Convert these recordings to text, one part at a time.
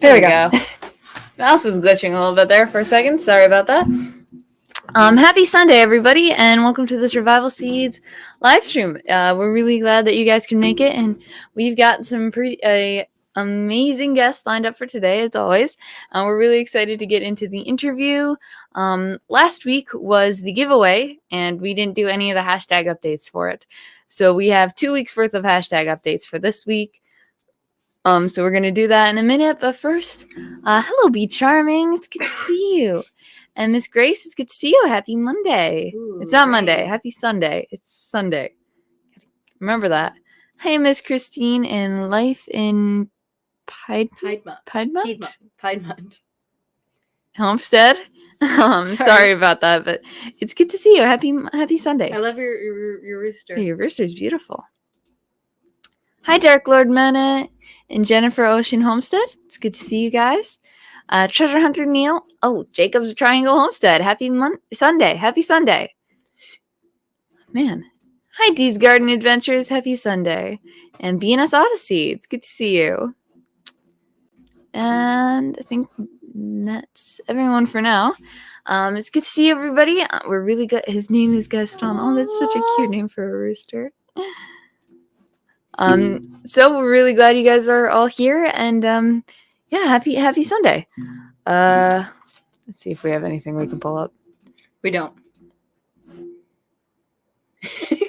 There we go. Mouse was glitching a little bit there for a second. Sorry about that. Happy Sunday, everybody, and welcome to the Survival Seeds live stream. We're really glad that you guys can make it, and we've got some pretty amazing guests lined up for today, as always. We're really excited to get into the interview. Last week was the giveaway, and we didn't do any of the hashtag updates for it. So we have 2 weeks worth of hashtag updates for this week. So we're going to do that in a minute, but first, hello, Be Charming. It's good to see you. And Miss Grace, it's good to see you. Happy Monday. Ooh, it's not right. Monday. Happy Sunday. It's Sunday. Remember that. Hey, Miss Christine in Life in Piedmont? Homestead? Sorry about that, but it's good to see you. Happy Sunday. I love your rooster. Hey, your rooster's beautiful. Hi, Dark Lord Mena and Jennifer Ocean Homestead. It's good to see you guys. Treasure Hunter Neil. Oh, Jacob's Triangle Homestead. Happy Sunday. Happy Sunday. Man. Hi, Dee's Garden Adventures. Happy Sunday. And BNS Odyssey. It's good to see you. And I think that's everyone for now. It's good to see everybody. We're really good. His name is Gaston. Oh, that's such a cute name for a rooster. So we're really glad you guys are all here, and yeah, happy Sunday. Let's see if we have anything we can pull up. We don't.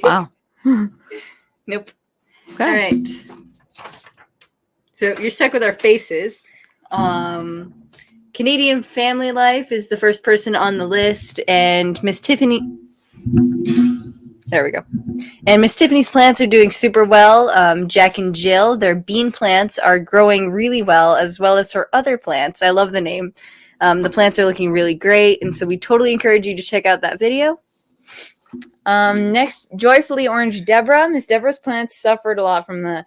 Wow. Nope. Okay. All right. So you're stuck with our faces. Canadian Family Life is the first person on the list, and Miss Tiffany. There we go. And Miss Tiffany's plants are doing super well. Jack and Jill, their bean plants are growing really well as her other plants. I love the name. The plants are looking really great, and so we totally encourage you to check out that video. Next, Joyfully Orange Deborah. Miss Deborah's plants suffered a lot from the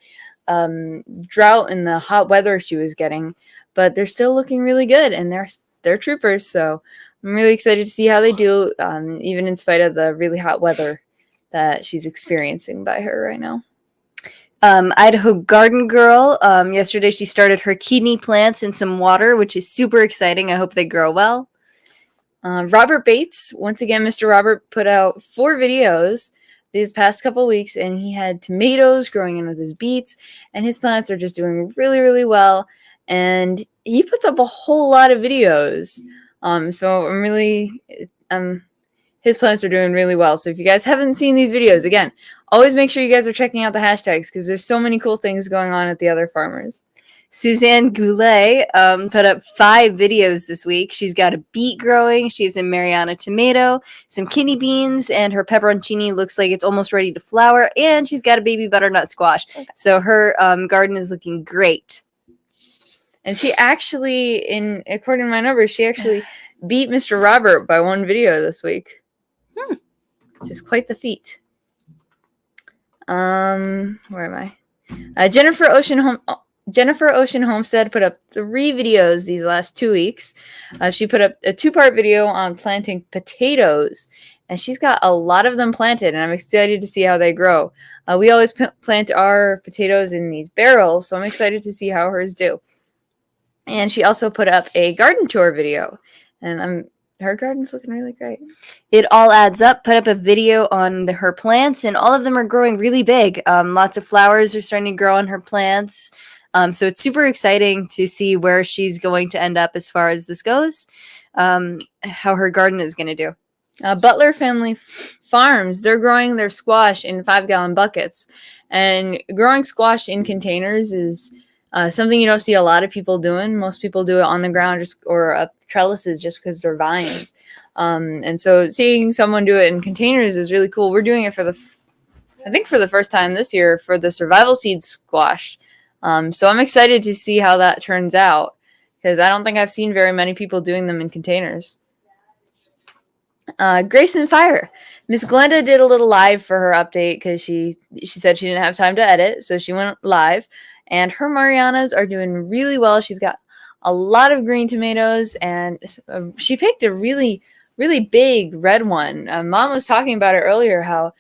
drought and the hot weather she was getting, but they're still looking really good, and they're troopers, so I'm really excited to see how they do, even in spite of the really hot weather that she's experiencing by her right now. Idaho Garden Girl. Yesterday she started her kidney plants in some water, which is super exciting. I hope they grow well. Robert Bates. Once again, Mr. Robert put out 4 videos these past couple weeks, and he had tomatoes growing in with his beets, and his plants are just doing really, really well. And he puts up a whole lot of videos. So I'm really... his plants are doing really well. So if you guys haven't seen these videos, again, always make sure you guys are checking out the hashtags because there's so many cool things going on at the other farmers. Suzanne Goulet put up 5 videos this week. She's got a beet growing. She's a Mariana tomato, some kidney beans, and her pepperoncini looks like it's almost ready to flower. And she's got a baby butternut squash. Okay. So her garden is looking great. And she actually, according to my numbers, she actually beat Mr. Robert by 1 video this week. Which is quite the feat. Where am I? Jennifer Ocean Homestead put up 3 videos these last 2 weeks. She put up a 2-part video on planting potatoes, and she's got a lot of them planted, and I'm excited to see how they grow. We always plant our potatoes in these barrels, so I'm excited to see how hers do. And she also put up a garden tour video, and her garden's looking really great. It all adds up. Put up a video on her plants, and all of them are growing really big. Lots of flowers are starting to grow on her plants. So it's super exciting to see where she's going to end up as far as this goes, how her garden is going to do. Butler Family Farms, they're growing their squash in 5-gallon buckets. And growing squash in containers is something you don't see a lot of people doing. Most people do it on the ground or up trellises just because they're vines. And so seeing someone do it in containers is really cool. We're doing it for the first time this year for the Survival Seed squash. So I'm excited to see how that turns out because I don't think I've seen very many people doing them in containers. Grace and Fire. Miss Glenda did a little live for her update because she said she didn't have time to edit, so she went live. And her Marianas are doing really well. She's got a lot of green tomatoes, and she picked a really, really big red one. Mom was talking about it earlier, how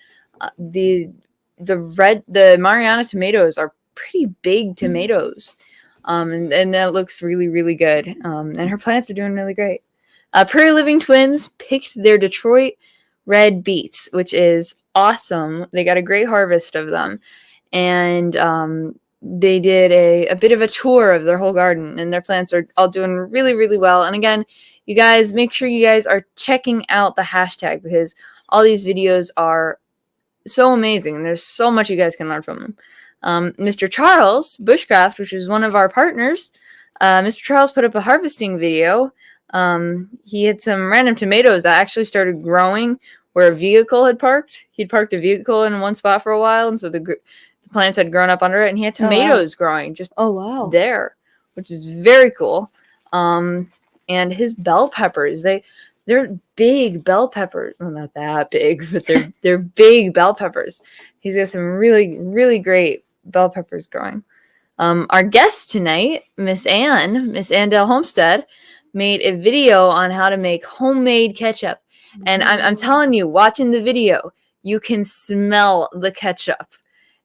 the Mariana tomatoes are pretty big tomatoes. And that looks really, really good. And her plants are doing really great. Prairie Living Twins picked their Detroit red beets, which is awesome. They got a great harvest of them. And they did a bit of a tour of their whole garden, and their plants are all doing really, really well. And again, you guys, make sure you guys are checking out the hashtag, because all these videos are so amazing, and there's so much you guys can learn from them. Mr. Charles Bushcraft, which is one of our partners, Mr. Charles put up a harvesting video. He had some random tomatoes that actually started growing where a vehicle had parked. He'd parked a vehicle in one spot for a while, and so the plants had grown up under it, and he had tomatoes growing just there, which is very cool. And his bell peppers, they're big bell peppers. Well, not that big, but they're big bell peppers. He's got some really, really great bell peppers growing. Our guest tonight, Miss Andell Homestead, made a video on how to make homemade ketchup. And I'm telling you, watching the video, you can smell the ketchup.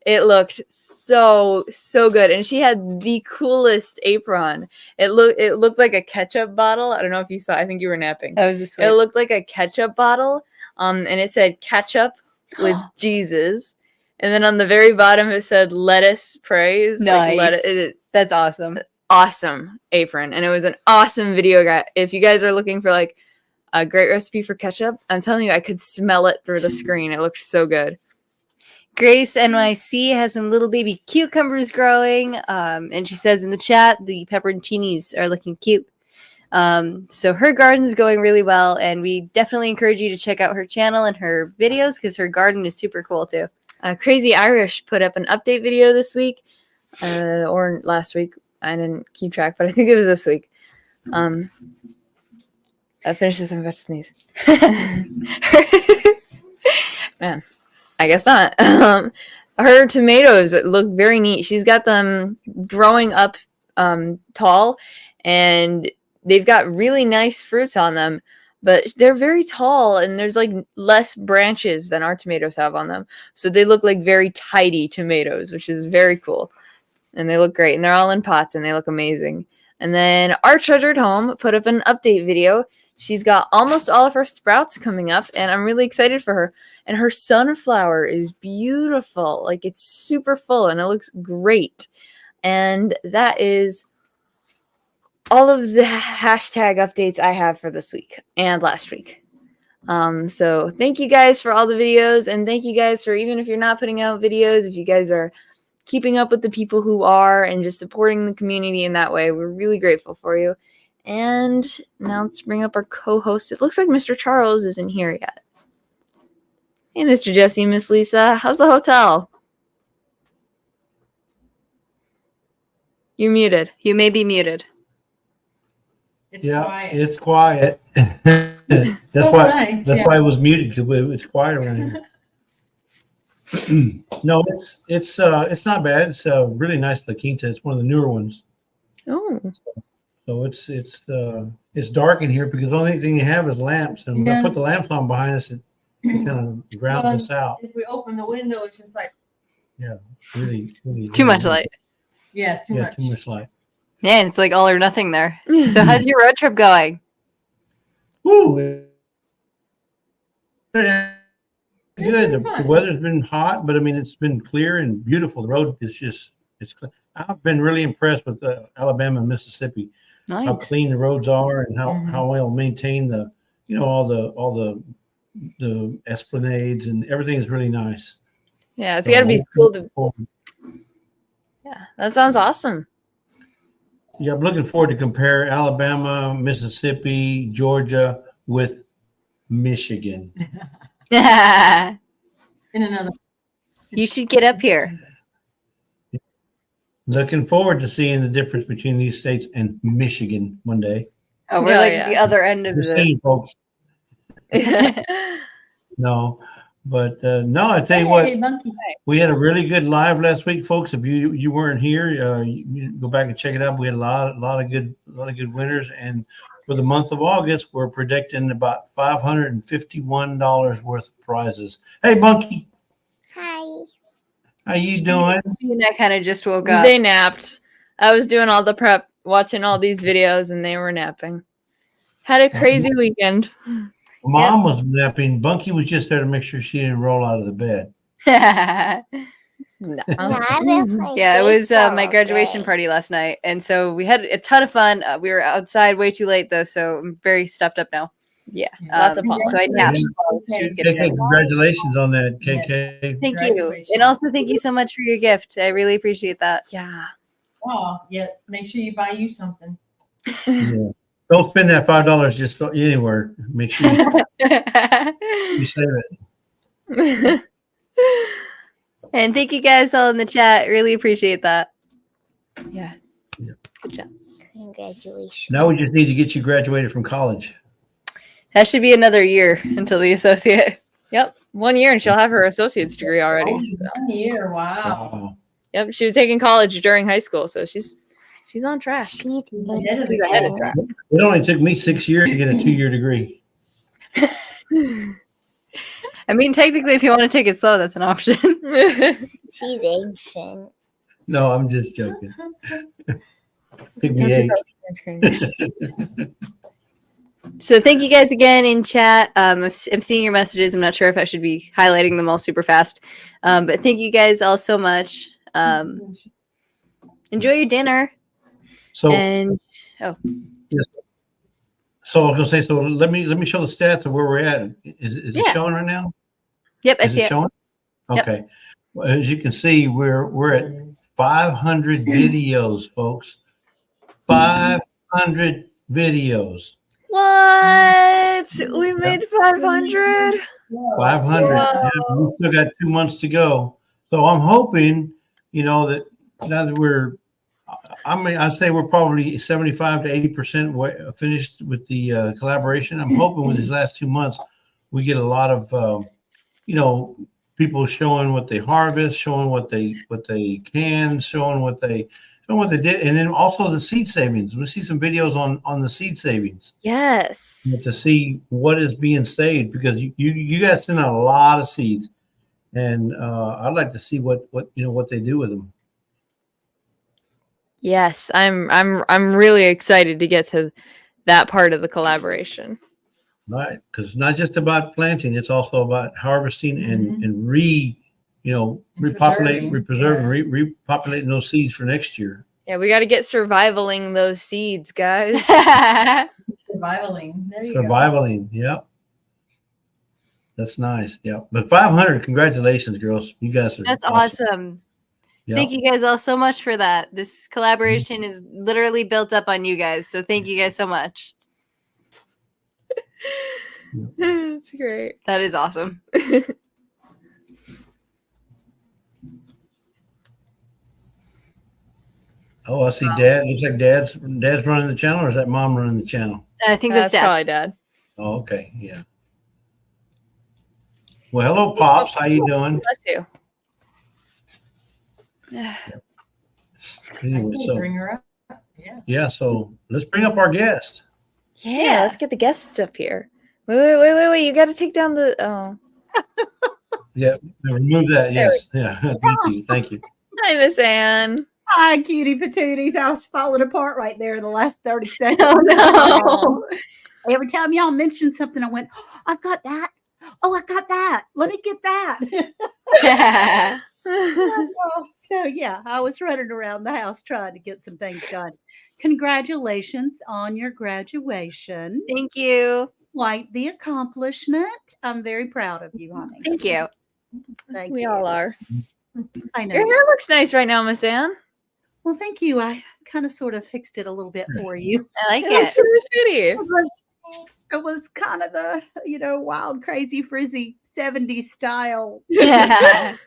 It looked so good, and she had the coolest apron. It looked like a ketchup bottle. I don't know if you saw. I think you were napping. I was just. It looked like a ketchup bottle, and it said ketchup with Jesus, and then on the very bottom it said lettuce praise. Nice. That's awesome. Awesome apron, and it was an awesome video. Guy, if you guys are looking for like a great recipe for ketchup, I'm telling you, I could smell it through the screen. It looked so good. Grace NYC has some little baby cucumbers growing, and she says in the chat the pepperoncinis are looking cute. So her garden's going really well, and we definitely encourage you to check out her channel and her videos, because her garden is super cool too. Crazy Irish put up an update video this week, or last week. I didn't keep track, but I think it was this week. I finished this. I'm about to sneeze. Man. I guess not. Her tomatoes look very neat. She's got them growing up tall, and they've got really nice fruits on them, but they're very tall, and there's like less branches than our tomatoes have on them. So they look like very tidy tomatoes, which is very cool. And they look great, and they're all in pots, and they look amazing. And then Our Treasured Home put up an update video. She's got almost all of her sprouts coming up, and I'm really excited for her. And her sunflower is beautiful. Like, it's super full, and it looks great. And that is all of the hashtag updates I have for this week and last week. So thank you guys for all the videos, and thank you guys for, even if you're not putting out videos, if you guys are keeping up with the people who are and just supporting the community in that way, we're really grateful for you. And now let's bring up our co-host. It looks like Mr. Charles isn't here yet. Hey, Mr. Jesse, Miss Lisa, how's the hotel? You're muted. You may be muted. It's quiet. It's quiet. That's So why. nice, That's yeah. why it was muted, because it's quiet around here. No, it's not bad. It's really nice La Quinta. It's one of the newer ones. Oh, So it's dark in here because the only thing you have is lamps, and when I Yeah. put the lamps on behind us, it kind of grounds us out. If we open the window, it's just like, Really Too much light. too much. Too much light. Yeah, and it's like all or nothing there. So how's your road trip going? Ooh, good. The weather's been hot, but I mean, it's been clear and beautiful. The road is it's clear. I've been really impressed with Alabama and Mississippi, how Nice. clean the roads are, and Mhm. how well maintained all the esplanades, and everything is really nice. yeah, it's got to be cool to. Yeah, that sounds awesome. Yeah, I'm looking forward to compare Alabama, Mississippi, Georgia with Michigan. You In another. should get up here. Looking forward to seeing the difference between these states and Michigan one day. Oh, we're Yeah, like yeah. the other end of Just the. saying, folks. No, but no, I tell you Hey, what, monkey. we had a really good live last week, folks. If you weren't here, you go back and check it out. We had a lot of good winners, and for the month of August, we're predicting about $551 worth of prizes. Hey, Bunky. Hi. How you doing? She and I kind of just woke up. They napped. I was doing all the prep, watching all these videos, and they were napping. Had a crazy weekend. Mom was napping. Bunky was just there to make sure she didn't roll out of the bed. No. Yeah, it was my graduation party last night, and so we had a ton of fun. We were outside way too late though, so I'm very stuffed up now. Yeah, lots of So pollen. I napped. while She was getting KK, ready. congratulations on that, KK. Thank you, Congratulations. and also thank you so much for your gift. I really appreciate that. Yeah. Oh, yeah. Make sure you buy you something. Yeah. Don't spend that $5 just anywhere. Make sure you save it. And thank you guys all in the chat. Really appreciate that. Yeah. Yeah. Good job. Congratulations. Now we just need to get you graduated from college. That should be another year until the associate. Yep. 1 year and she'll have her associate's degree already. Oh, so. 1 year. Wow. Wow. Yep. She was taking college during high school, so she's on track. She's Ahead of the Ahead of game. track. It only took me 6 years to get a 2-year degree. I mean, technically, if you want to take it slow, that's an option. She's ancient. No, I'm just joking. Took me 8. So thank you guys again in chat. I'm seeing your messages. I'm not sure if I should be highlighting them all super fast. But thank you guys all so much. Enjoy your dinner. So, And so I was gonna say. So let me show the stats of where we're at. Is it Yeah. showing right now? yep, I Is see it it. showing? Yep. Okay. Well, as you can see, we're at 500 videos, folks. 500 videos. What? We made 500. 500. Wow. Yeah, we still got 2 months to go. So I'm hoping, that now that I'd say we're probably 75 to 80% finished with the collaboration. I'm hoping with these last 2 months, we get a lot of, people showing what they harvest, showing what they can, showing what they did, and then also the seed savings. We'll see some videos on the seed savings Yes. to see what is being saved, because you guys send out a lot of seeds, and I'd like to see what they do with them. Yes, I'm really excited to get to that part of the collaboration. Right, because it's not just about planting; it's also about harvesting and repopulating, repopulating those seeds for next year. Yeah, we got to get survivaling those seeds, guys. Survivaling. There you go. Survivaling, yep. That's nice, yep. But 500, congratulations, girls! You guys are That's awesome. Yep. Thank you guys all so much for that. This collaboration is literally built up on you guys. So thank you guys so much. That's great. That is awesome. Oh, I see. Dad. Looks like Dad's running the channel, or is that Mom running the channel? I think that's Dad. probably Dad. Oh, okay, yeah. Well, hello, Pops. How you doing? Bless you. Anyway, Can you bring her up? Yeah. yeah. So let's bring up our guest. Yeah, let's get the guests up here. Wait. You got to take down the. Oh. Yeah, remove that. Yes. Yeah. Thank you. Hi, Miss Anne. Hi, cutie patooties. I was falling apart right there in the last 30 seconds. Oh, no. Every time y'all mentioned something, I went, oh, I got that. Oh, I got that. Let me get that. So, yeah, I was running around the house trying to get some things done. Congratulations on your graduation. Thank you. Quite the accomplishment. I'm very proud of you, honey. Thank you. Thank We you. all are. I know. Your hair looks nice right now, Miss Anne. Well, thank you. I kind of sort of fixed it a little bit for you. I like It looks it. really pretty. It was kind of the, wild, crazy, frizzy 70s style. Yeah.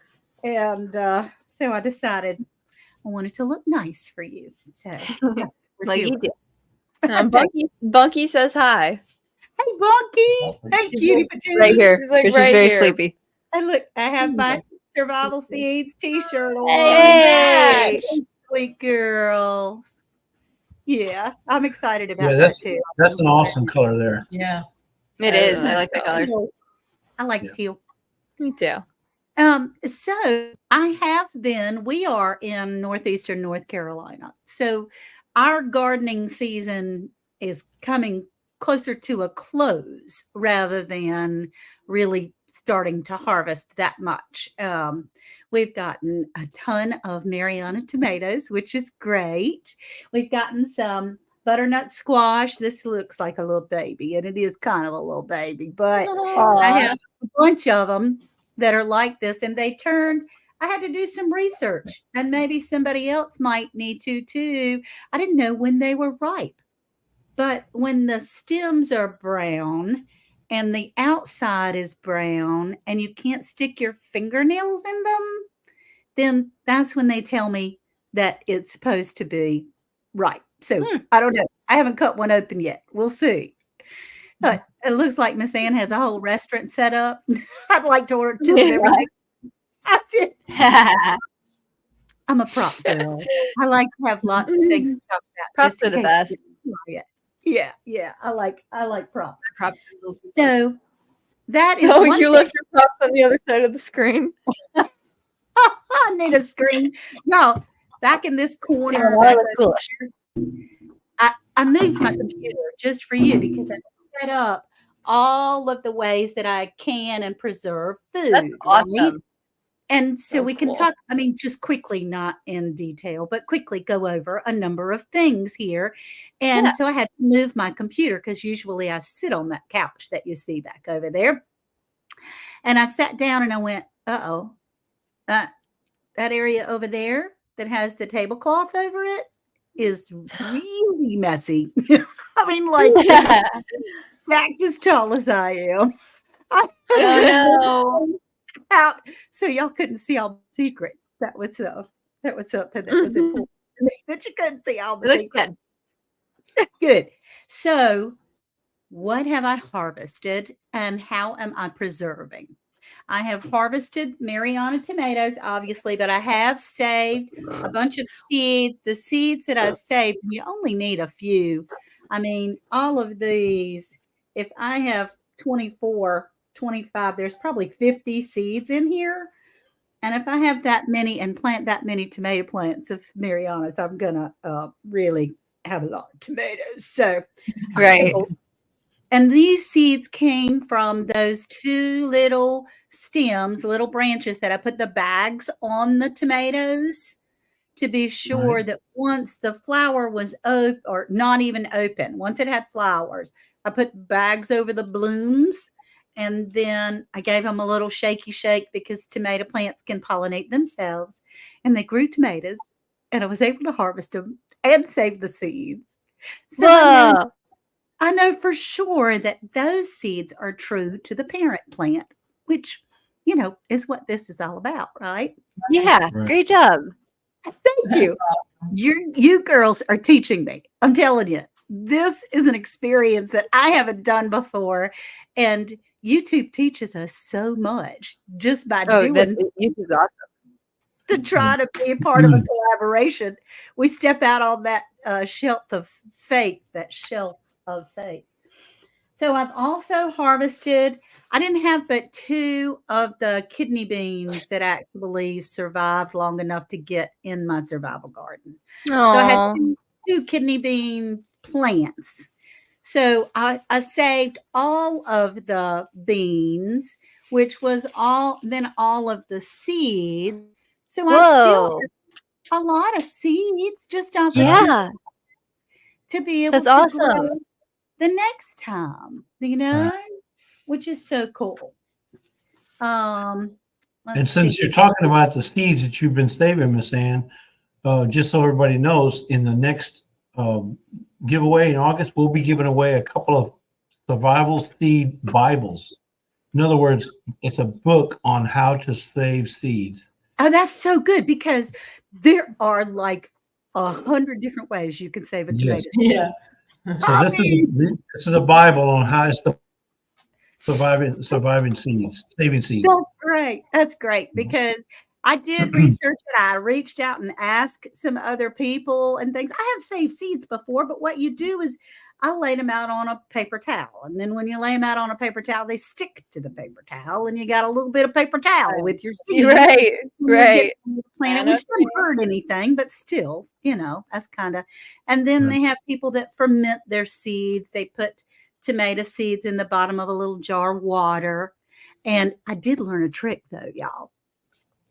And so I decided I wanted to look nice for you. So that's what we're Like you doing. do. Bunky says hi. Hey, Bonky. Hey, She's cutie like- patootie. Right here. She's like She's right very here. sleepy. And look, I have my Survival Seeds t-shirt on. Hey. Sweet girls. Yeah, I'm excited about Yeah, that too. That's an awesome color there. Yeah. It is. I like that color. I like Yeah. teal. Me too. So we are in northeastern North Carolina. So our gardening season is coming closer to a close rather than really starting to harvest that much. We've gotten a ton of Mariana tomatoes, which is great. We've gotten some butternut squash. This looks like a little baby, and it is kind of a little baby, but I have a bunch of them that are like this, and I had to do some research, and maybe somebody else might need to too. I didn't know when they were ripe, but when the stems are brown and the outside is brown and you can't stick your fingernails in them, then that's when they tell me that it's supposed to be ripe. So I don't know. I haven't cut one open yet. We'll see. But it looks like Miss Ann has a whole restaurant set up. I'd like to order two of everything. I did. I'm a prop girl. I like to have lots of things to talk about. Props are the best. Yeah. I like props. Props. So that is Oh, one you thing. left your props on the other side of the screen. I need a screen. No, back in this corner. I moved my computer just for you because I set up all of the ways that I can and preserve food. That's awesome. Right? And so So we can cool. talk, just quickly, not in detail, but quickly go over a number of things here. And so I had to move my computer because usually I sit on that couch that you see back over there. And I sat down and I went, that area over there that has the tablecloth over it is really messy. Like back as tall as I am. Oh no. Out, so y'all couldn't see all the secrets. That was something that was important to me, that you couldn't see all the It looks secrets. good. Good. So, what have I harvested and how am I preserving? I have harvested Mariana tomatoes, obviously, but I have saved a bunch of seeds. The seeds that I've saved, and you only need a few. All of these, if I have 24, 25, there's probably 50 seeds in here. And if I have that many and plant that many tomato plants of Marianas, I'm going to really have a lot of tomatoes. So, Right. and these seeds came from those two little stems, little branches that I put the bags on the tomatoes to be sure that once the flower was open, or not even open, once it had flowers, I put bags over the blooms. And then I gave them a little shaky shake because tomato plants can pollinate themselves. And they grew tomatoes. And I was able to harvest them and save the seeds. So Whoa. I know for sure that those seeds are true to the parent plant, which, is what this is all about, right? Yeah. Right. Great job. Thank you. You girls are teaching me. I'm telling you, this is an experience that I haven't done before. And YouTube teaches us so much just by doing YouTube's awesome. to try to be a part of a collaboration. We step out on that shelf of faith. So I've also harvested, I didn't have but 2 of the kidney beans that actually survived long enough to get in my survival garden. So I had two kidney bean plants. So I saved all of the beans, which was all of the seed. So I still have a lot of seeds just off to be able That's to awesome. grow the next time, which is so cool. And since you're talking about the seeds that you've been saving, Miss Ann, just so everybody knows, in the next giveaway in August, we'll be giving away a couple of survival seed Bibles. In other words, it's a book on how to save seeds. Oh, that's so good because there are like 100 different ways you can save a tomato seed. Yeah. So this is a Bible on how to surviving seeds, saving seeds. That's great because I did research it. I reached out and asked some other people and things. I have saved seeds before, but what you do is I laid them out on a paper towel. And then when you lay them out on a paper towel, they stick to the paper towel, and you got a little bit of paper towel with your seed. Right, when you right. get to the planet, I know which doesn't hurt anything, but still, that's kind of. And then Right. they have people that ferment their seeds. They put tomato seeds in the bottom of a little jar of water. And I did learn a trick, though, y'all.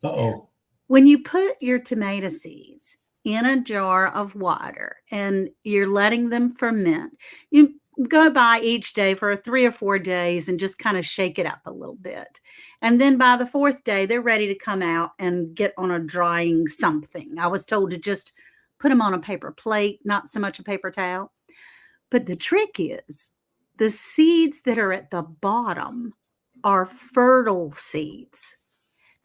Uh-oh. When you put your tomato seeds in a jar of water and you're letting them ferment, you go by each day for 3 or 4 days and just kind of shake it up a little bit. And then by the 4th day, they're ready to come out and get on a drying something. I was told to just put them on a paper plate, not so much a paper towel. But the trick is the seeds that are at the bottom are fertile seeds.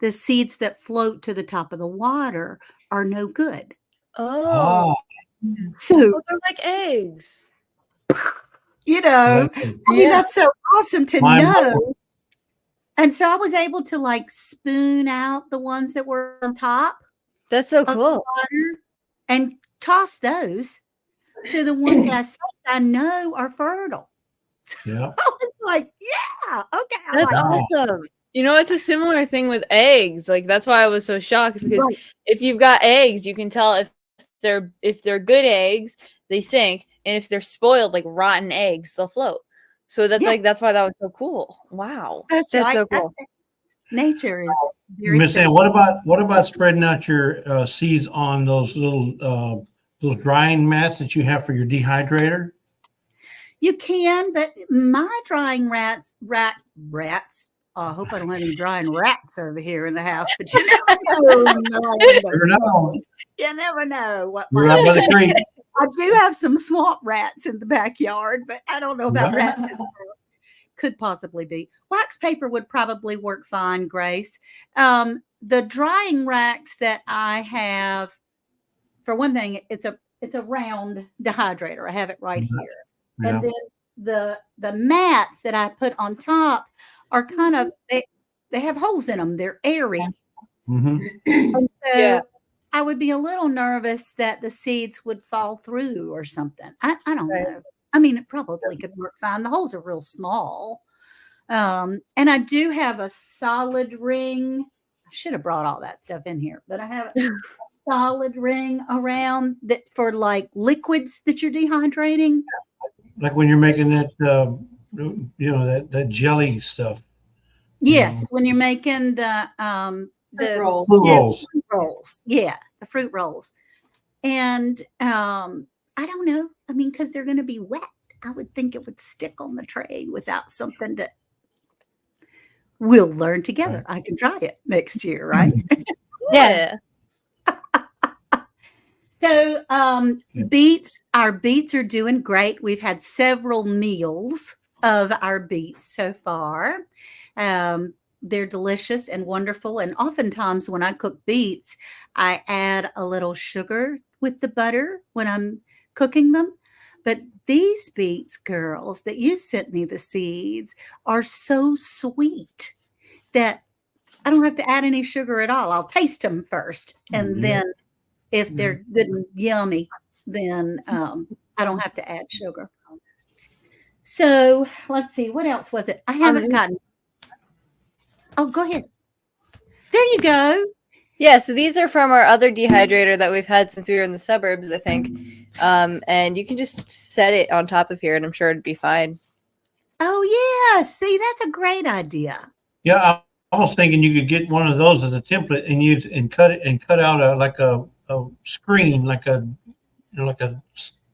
The seeds that float to the top of the water are no good. Oh, So, they're like eggs. that's so awesome to Mine know. were. And so I was able to like spoon out the ones that were on top That's so of the cool. water and toss those. So the ones that I saved, I know are fertile. So Yeah. I was like, yeah, okay. I That's like that. awesome. You know, it's a similar thing with eggs. Like that's why I was so shocked because Right. if you've got eggs, you can tell if they're good eggs, they sink, and if they're spoiled, like rotten eggs, they'll float. So that's Yeah. that's why that was so cool. Wow. That's That's right. so cool. Nature is very Miss Ann, simple. what about spreading out your seeds on those little those drying mats that you have for your dehydrator? You can, but my drying rats. Oh, I hope I don't have any drying rats over here in the house, but you never know. Never know. You never know what You're out by the creek. I do have some swamp rats in the backyard, but I don't know about Right. rats in the house. Could possibly be. Wax paper would probably work fine, Grace. The drying racks that I have, for one thing, it's a round dehydrator. I have it right here. Yeah. And then the mats that I put on top are kind of they have holes in them. They're airy. Mhm. And so Yeah. I would be a little nervous that the seeds would fall through or something. I don't Right. know. I mean, it probably could work fine. The holes are real small. And I do have a solid ring. I should have brought all that stuff in here, but I have a solid ring around that for like liquids that you're dehydrating. Like when you're making that that jelly stuff. Yes, when you're making the Fruit rolls. Fruit yes, rolls. fruit rolls. Yeah, the fruit rolls. And I don't know. I mean, because they're going to be wet. I would think it would stick on the tray without something to. We'll learn together. I can try it next year, right? Yeah. So Yeah. our beets are doing great. We've had several meals of our beets so far. They're delicious and wonderful. And oftentimes when I cook beets, I add a little sugar with the butter when I'm cooking them. But these beets, girls, that you sent me the seeds are so sweet that I don't have to add any sugar at all. I'll taste them first. And Yeah. then if they're good and yummy, then I don't have to add sugar. So let's see. What else was it? I haven't gotten. Oh, go ahead. There you go. Yeah, so these are from our other dehydrator that we've had since we were in the suburbs, I think. And you can just set it on top of here, and I'm sure it'd be fine. Oh, yeah. See, that's a great idea. Yeah, I was thinking you could get one of those as a template and use and cut out a screen, like a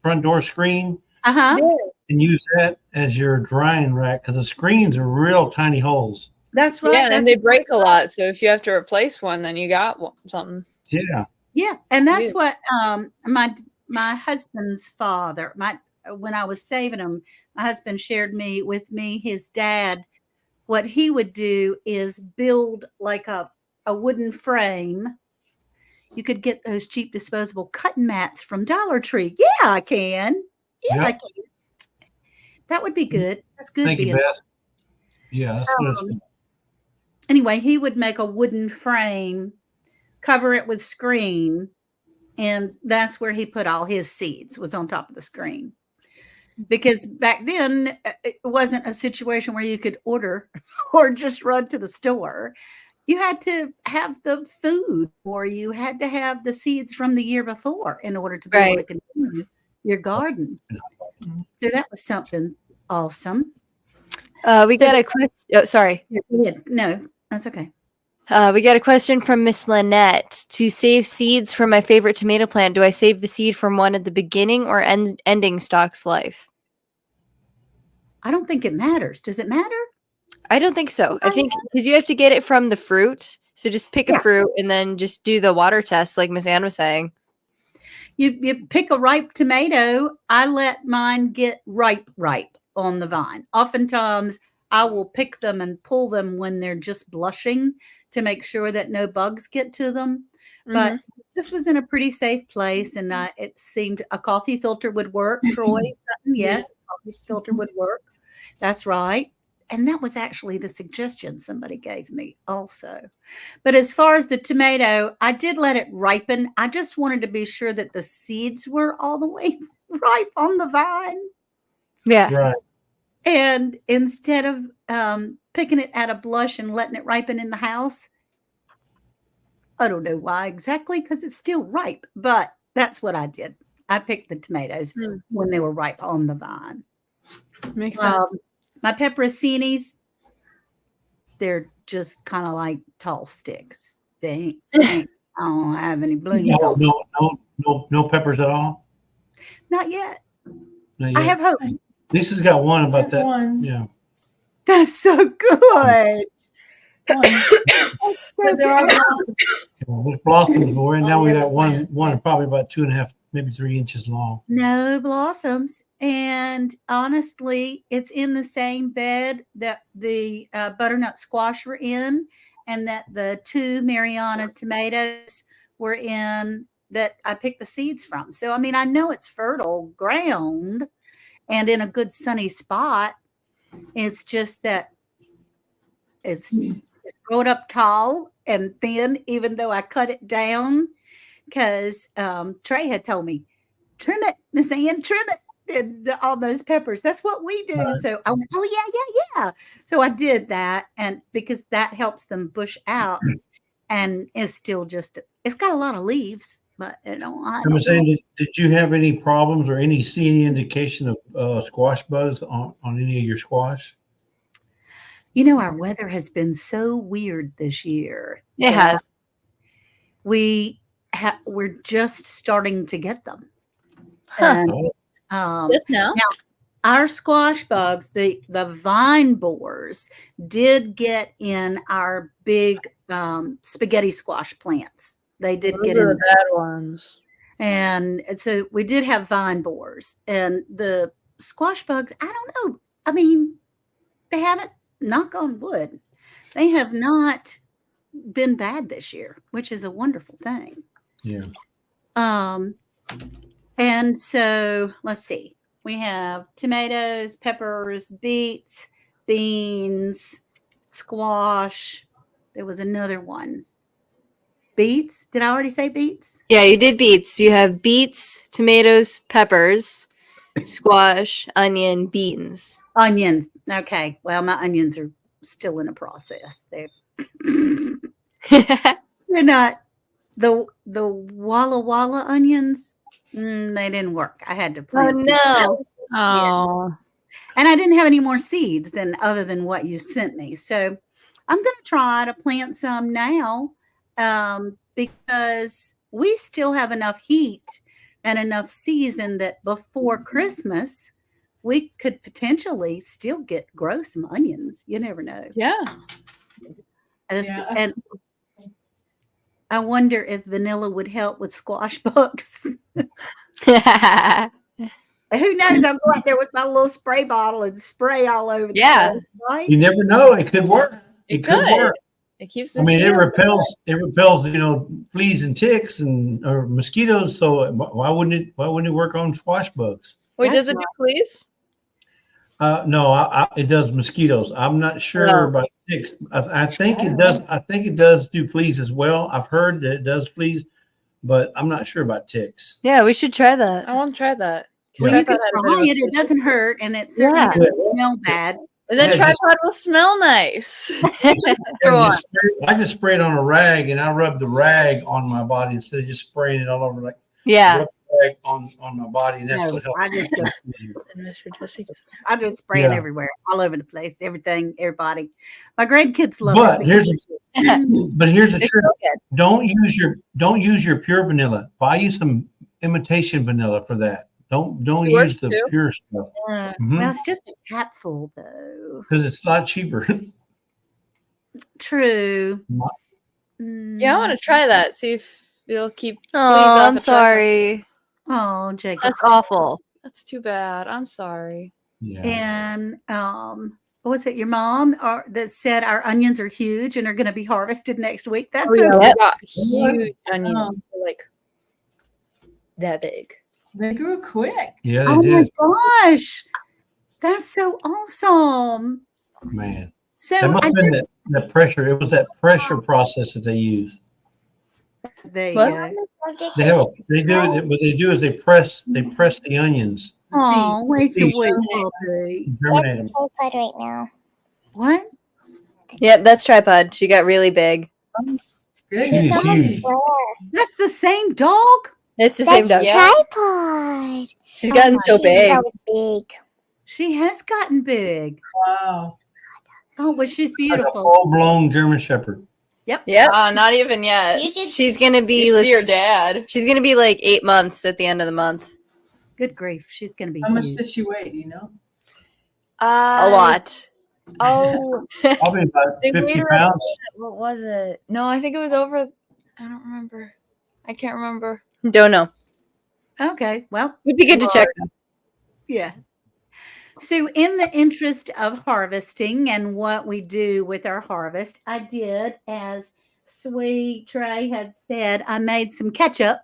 front door screen, Uh-huh. and use that as your drying rack because the screens are real tiny holes. That's right. Yeah, and That's they break a lot. So if you have to replace one, then you got something. Yeah. Yeah, and that's Yeah. what my husband's father, when I was saving him, my husband shared with me his dad. What he would do is build like a wooden frame. You could get those cheap disposable cutting mats from Dollar Tree. Yeah, I can. Yeah, Yep. I can. That would be good. That's good. Thank you, being Beth. Yeah, that's what it's. Anyway, he would make a wooden frame, cover it with screen, and that's where he put all his seeds, was on top of the screen. because back then it wasn't a situation where you could order or just run to the store. You had to have the food, or you had to have the seeds from the year before in order to be able to continue your garden. So that was something awesome. We got a question. Oh, sorry. No, that's okay. We got a question from Miss Lynette. To save seeds from my favorite tomato plant, do I save the seed from one at the beginning or ending stalk's life? I don't think it matters. Does it matter? I don't think so. I think because you have to get it from the fruit. So just pick a fruit and then just do the water test, like Miss Ann was saying. You pick a ripe tomato. I let mine get ripe on the vine. Oftentimes, I will pick them and pull them when they're just blushing to make sure that no bugs get to them. But this was in a pretty safe place, and it seemed a coffee filter would work. Troy, Sutton, yes, a coffee filter would work. That's right. And that was actually the suggestion somebody gave me also. But as far as the tomato, I did let it ripen. I just wanted to be sure that the seeds were all the way ripe on the vine. Yeah. Right. And instead of picking it at a blush and letting it ripen in the house, I don't know why exactly, because it's still ripe. But that's what I did. I picked the tomatoes when they were ripe on the vine. Makes sense. My pepperoncinis, they're just kind of like tall sticks. I don't have any blooms on them. No peppers at all. Not yet. Not I yet. have hope. Lisa's got one about that. One. Yeah. That's so good. So there are blossoms. There's blossoms, but right now we yellow got one plants. probably about 2.5, maybe 3 inches long. No blossoms. And honestly, it's in the same bed that the butternut squash were in, and that the 2 Mariana tomatoes were in that I picked the seeds from. So, I mean, I know it's fertile ground and in a good sunny spot. It's just that it's growing up tall and thin, even though I cut it down, because Trey had told me, trim it, Miss Ann, trim it. And all those peppers. That's what we do. Right. So I went, oh yeah. So I did that, and because that helps them bush out, and it's still just, it's got a lot of leaves, but I'm saying, did you have any problems or see any indication of squash bugs on any of your squash? You know, our weather has been so weird this year. It has. We're just starting to get them. Huh. And, Just now? our squash bugs, the vine borers, did get in our big spaghetti squash plants. They did get in the there. bad ones. And so we did have vine borers. And the squash bugs, I don't know. I mean, they haven't, knock on wood, they have not been bad this year, which is a wonderful thing. Yeah. And so let's see. We have tomatoes, peppers, beets, beans, squash. There was another one. Beets? Did I already say beets? Yeah, you did beets. You have beets, tomatoes, peppers, squash, onion, beans. Onions. Okay. Well, my onions are still in a process. They're not the Walla Walla onions. They didn't work. I had to plant. Oh. And I didn't have any more seeds other than what you sent me. So I'm going to try to plant some now because we still have enough heat and enough season that before Christmas, we could potentially still grow some onions. You never know. Yeah. And I wonder if vanilla would help with squash bugs. Who knows? I'll go out there with my little spray bottle and spray all over the place, right? You never know. It could work. It could could. work. It keeps I mean, it mosquitoes. repels, fleas and ticks or mosquitoes. So why wouldn't it work on squash bugs? Wait, That's does it do fleas? No, it does mosquitoes. I'm not sure No. about ticks. I think it does. I think it does do fleas as well. I've heard that it does fleas, but I'm not sure about ticks. Yeah, we should try that. I want to try that. Well, you Tripod can had a bit try of a it. It doesn't hurt, and it certainly Yeah. doesn't smell bad. And then Yeah, tripod will smell nice. I just sprayed on a rag, and I rubbed the rag on my body instead of just spraying it all over. Like Yeah. rub the rag on my body, and that's No, what helped. I just spray it Yeah. everywhere, all over the place, everything, everybody. My grandkids love But it. here's the It's trick. so good. Don't use your pure vanilla. Buy you some imitation vanilla for that. Don't It use works the too. pure stuff Well, it's just a capful, though. because it's a lot cheaper. True. Yeah, I want to try that. See if it'll keep. fleas Oh, off I'm the tripod. sorry. Oh, Jacob. That's awful. That's too bad. I'm sorry. Yeah. And what was it? Your mom that said our onions are huge and are going to be harvested next week. That's Oh, yeah, so we Yep. got huge onions, like that big. They grew quick. Yeah, Oh they my did. gosh, that's so awesome. Man, So that must I have been did. that pressure. It was that pressure process that they use. There you What? go. They do it. What they do is they press the onions, Oh, where's the Please. wee puppy? and germinate them. Tripod right now. What? Yep, that's tripod. She got really big. Good. She's There's so much huge. fur. That's the same dog? It's the same That's dog. Yeah. tripod. She's gotten so She's big. so big. She has gotten big. Wow. Oh, but she's Like a beautiful. full-blown German Shepherd. Yep. Not even yet. You should She's gonna be. You see your let's- dad. She's gonna be like 8 months at the end of the month. Good grief. She's going to be How much huge. does she weigh? Do you know? A lot. Oh, Probably about they 50 weighed around. pounds. What was it? No, I think it was over. I don't remember. I can't remember. Don't know. Okay. Well, Would be good to check. Though. yeah. So, in the interest of harvesting and what we do with our harvest, I did, as Sweet Trey had said, I made some ketchup.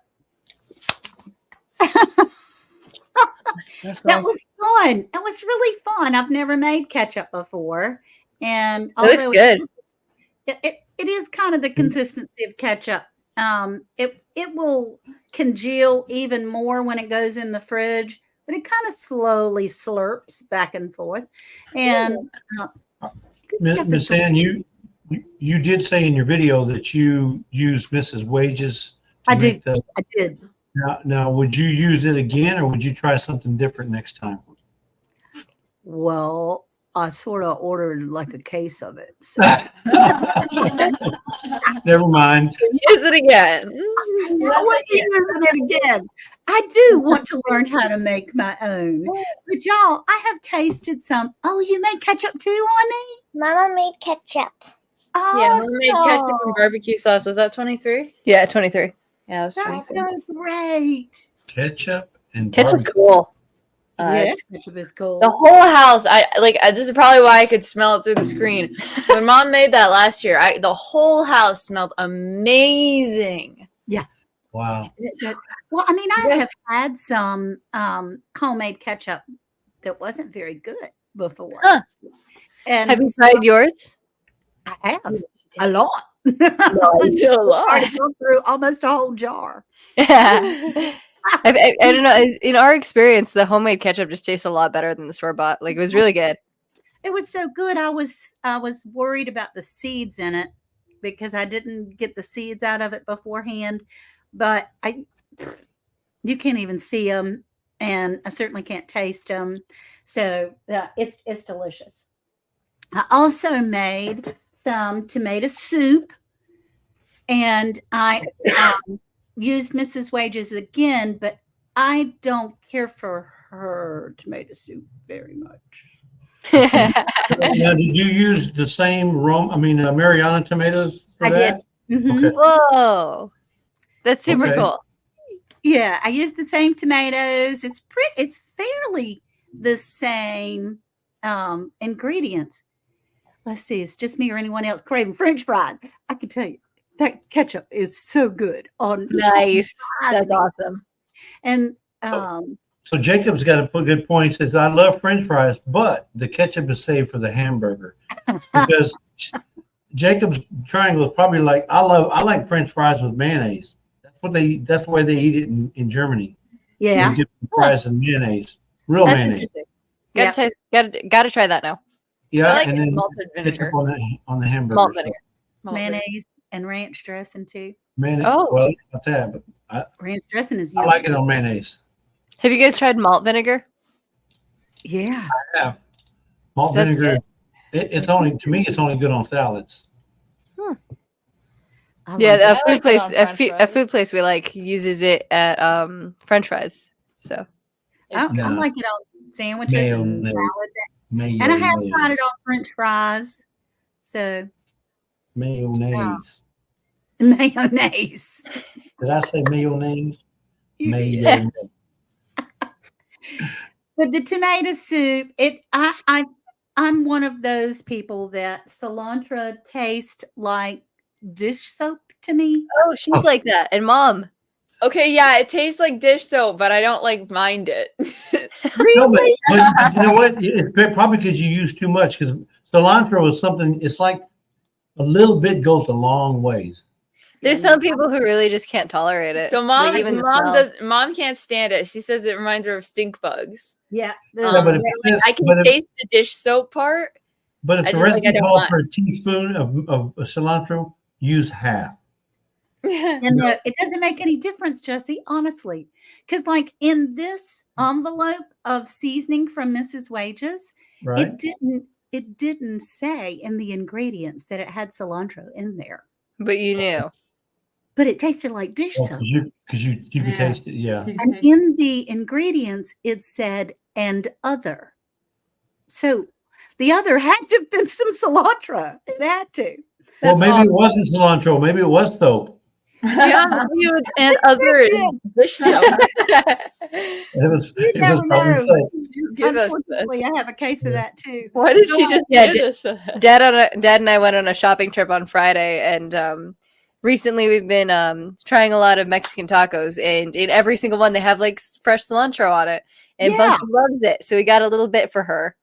That was fun. It was really fun. I've never made ketchup before, and It looks although good. it is kind of the consistency of ketchup. It will congeal even more when it goes in the fridge, but it kind of slowly slurps back and forth. And good stuff Miss is Ann, delicious. you did say in your video that you used Mrs. Wages. To I make did. I did. Now, would you use it again, or would you try something different next time? Well, I sort of ordered like a case of it. So. Never mind. Use it again. I would be using it again. I do want to learn how to make my own. But y'all, I have tasted some. Oh, you make ketchup too, honey? Mama made ketchup. Yeah, Awesome. we made ketchup and barbecue sauce. Was that 23? Yeah, 23. Yeah, it was That's 23. so great. Ketchup and Ketchup's barbecue. cool. Yes, It's- ketchup is cool. The whole house, this is probably why I could smell it through the screen. When Mom made that last year, the whole house smelled amazing. Wow. Well, I mean, I have had some homemade ketchup that wasn't very good before. Huh. And Have you tried yours? I have a lot. A lot. Already gone through almost a whole jar. Yeah. I don't know. In our experience, the homemade ketchup just tastes a lot better than the store bought. Like it was really good. It was so good. I was worried about the seeds in it because I didn't get the seeds out of it beforehand. But you can't even see them, and I certainly can't taste them. So it's delicious. I also made some tomato soup, and I used Mrs. Wages again, but I don't care for her tomato soup very much. Now, did you use the same Mariana tomatoes for I that? did. Mhm. Okay. Whoa. That's super Okay. cool. Yeah, I used the same tomatoes. It's fairly the same ingredients. Let's see, it's just me or anyone else craving French fries. I can tell you that ketchup is so good on Nice. fries. That's awesome. And So Jacob's got a good point. He says, I love French fries, but the ketchup is saved for the hamburger. Because Jacob's triangle is probably like, I like French fries with mayonnaise. That's the way they eat it in Germany. Yeah. You dip the fries in mayonnaise, real That's mayonnaise. interesting. Yep. Gotta try that now. Yeah, I like and it then malted ketchup vinegar. on the hamburger. Malt So vinegar. Malt vinegar. Mayonnaise and ranch dressing too. mayonnaise. Oh. Well, not that, but Ranch dressing is I yummy. like it on mayonnaise. Have you guys tried malt vinegar? Yeah. Yeah, malt That's vinegar. good. It's only to me. It's only good on salads. I Yeah, like a it. I food like it place, on a, French fu- a fries. food place we like uses it at French fries. So I Nah. like it on sandwiches and Mayonnaise. salads. Mayonnaise. And I have tried it on French fries. So Mayonnaise. mayonnaise. Did I say mayonnaise? You did. Mayonnaise. But the tomato soup, I'm one of those people that cilantro tastes like dish soap to me. oh, she's like that, and mom. Okay, yeah, it tastes like dish soap, but I don't like mind it. No, but you know what? It's probably because you use too much. Because cilantro is something. It's like a little bit goes a long ways. There's some people who really just can't tolerate it. So Like, even the smell. mom can't stand it. She says it reminds her of stink bugs. Yeah. Yeah, but if, Like, I can but if, taste the dish soap part. but if I the just, like, I recipe don't calls want- for a teaspoon of cilantro, use half. And it doesn't make any difference, Jesse, honestly. Because, like, in this envelope of seasoning from Mrs. Wages, Right? it didn't say in the ingredients that it had cilantro in there. But you knew. But it tasted like dish soap. Because you could Yeah. taste it. Yeah. And in the ingredients, it said "and other." So the other had to have been some cilantro. It had to. Well, That's maybe awesome. it wasn't cilantro. Maybe it was soap. Yeah, and other dish soap. It was. You It was never probably know. soap. Give us Unfortunately, I this. have a case of that too. Why did she just Yeah, give us that? Dad and I went on a shopping trip on Friday, and recently we've been trying a lot of Mexican tacos, and in every single one they have like fresh cilantro on it, and Yeah. Bunky loves it, so we got a little bit for her.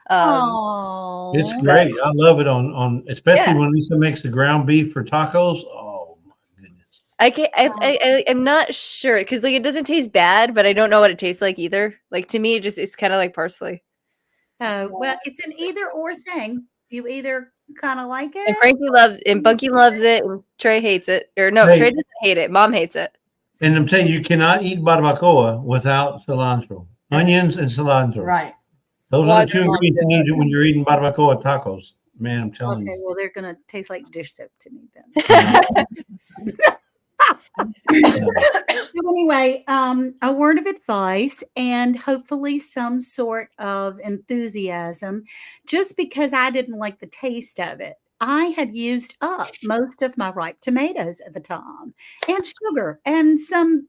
Oh, It's great. I love it on especially Yeah. when Lisa makes the ground beef for tacos. Oh my goodness. I can't. I'm not sure because like it doesn't taste bad, but I don't know what it tastes like either. Like to me, it's kind of like parsley. Oh, well, it's an either or thing. You either kind of like And it. Frankie loves, and Bunky loves it, and Trey hates it. Or no, Hey. Trey doesn't hate it. Mom hates it. And I'm telling you, you cannot eat barbacoa without cilantro. Onions and cilantro. Right. Those Well, are the two ingredients you need when you're eating barbacoa tacos. Man, I'm telling Okay, you. well, they're gonna taste like dish soap to me then. So anyway, a word of advice and hopefully some sort of enthusiasm. Just because I didn't like the taste of it, I had used up most of my ripe tomatoes at the time, and sugar, and some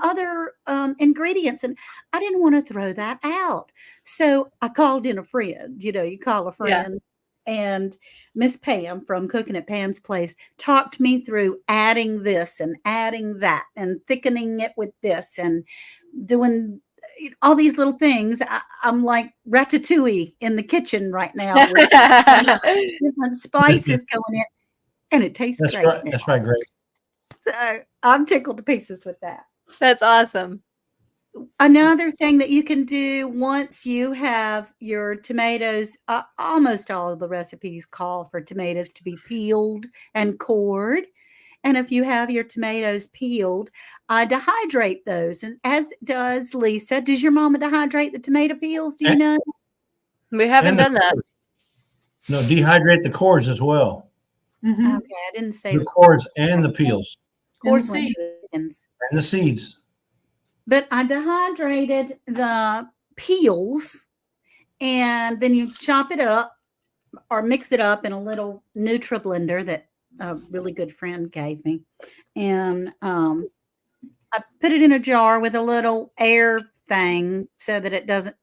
other ingredients, and I didn't want to throw that out. So I called in a friend. You know, you call a Yeah. friend. And Miss Pam from Cooking at Pam's Place talked me through adding this and adding that and thickening it with this and doing all these little things. I'm like ratatouille in the kitchen right now with different spices going in, and it tastes That's great. right. That's right, Greg. So I'm tickled to pieces with that. That's awesome. Another thing that you can do once you have your tomatoes, almost all of the recipes call for tomatoes to be peeled and cored. And if you have your tomatoes peeled, dehydrate those. And as does Lisa. Does your mama dehydrate the tomato peels? Do you And- know? We haven't And the done that. cores. No, dehydrate the cores as well. Mhm. Okay, I didn't say The cores and the peels cores And and seeds. and the seeds. But I dehydrated the peels, and then you chop it up or mix it up in a little Nutra blender that a really good friend gave me. And I put it in a jar with a little air thing so that it doesn't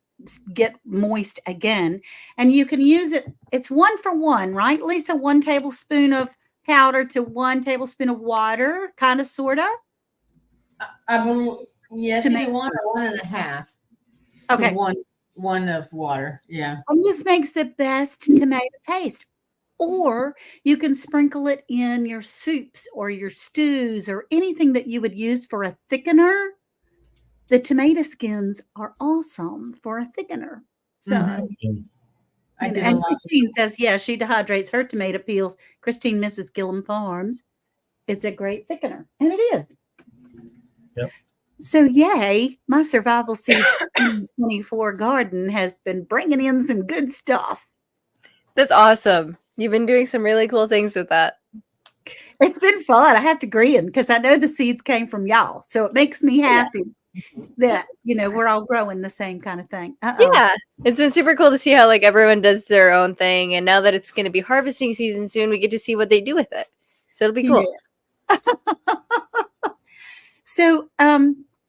get moist again. And you can use it. It's 1 for 1, right, Lisa? 1 tablespoon of powder to 1 tablespoon of water, kind of, sort of. I believe, yes, Tomatoes. you want a 1.5. Okay. One of water. Yeah. And this makes the best tomato paste. Or you can sprinkle it in your soups or your stews or anything that you would use for a thickener. the tomato skins are awesome for a thickener. So, Mhm. I did a and lot. Christine says, yeah, she dehydrates her tomato peels. Christine, Mrs. Gillum Farms. It's a great thickener, and it is. Yep. So, yay, my Survival Seeds 24 garden has been bringing in some good stuff. That's awesome. You've been doing some really cool things with that. It's been fun. I have to grin because I know the seeds came from y'all. So it makes me happy that, we're all growing the same kind of thing. Yeah. It's been super cool to see how like everyone does their own thing. And now that it's going to be harvesting season soon, we get to see what they do with it. So it'll be cool. Yeah. So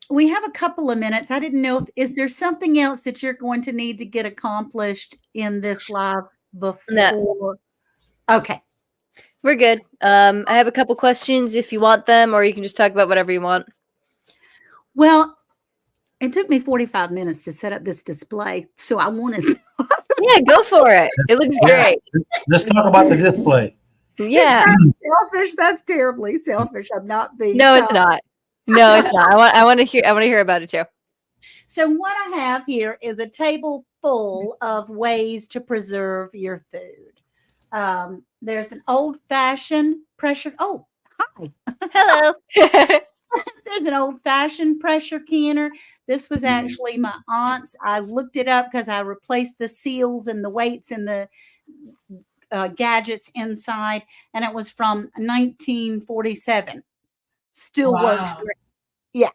we have a couple of minutes. I didn't know is there something else that you're going to need to get accomplished in this live before? No. Okay. We're good. I have a couple questions if you want them, or you can just talk about whatever you want. Well, it took me 45 minutes to set up this display, so I wanted. Yeah, go for it. It looks great. Let's talk about the display. Yeah. That's selfish. That's terribly selfish. I'm not being. No, it's not. No, it's not. I want to hear about it too. So what I have here is a table full of ways to preserve your food. There's an old-fashioned pressure. Oh, hi. Hello. There's an old-fashioned pressure canner. This was actually my aunt's. I looked it up because I replaced the seals and the weights and the gadgets inside, and it was from 1947. Still works great. Yeah.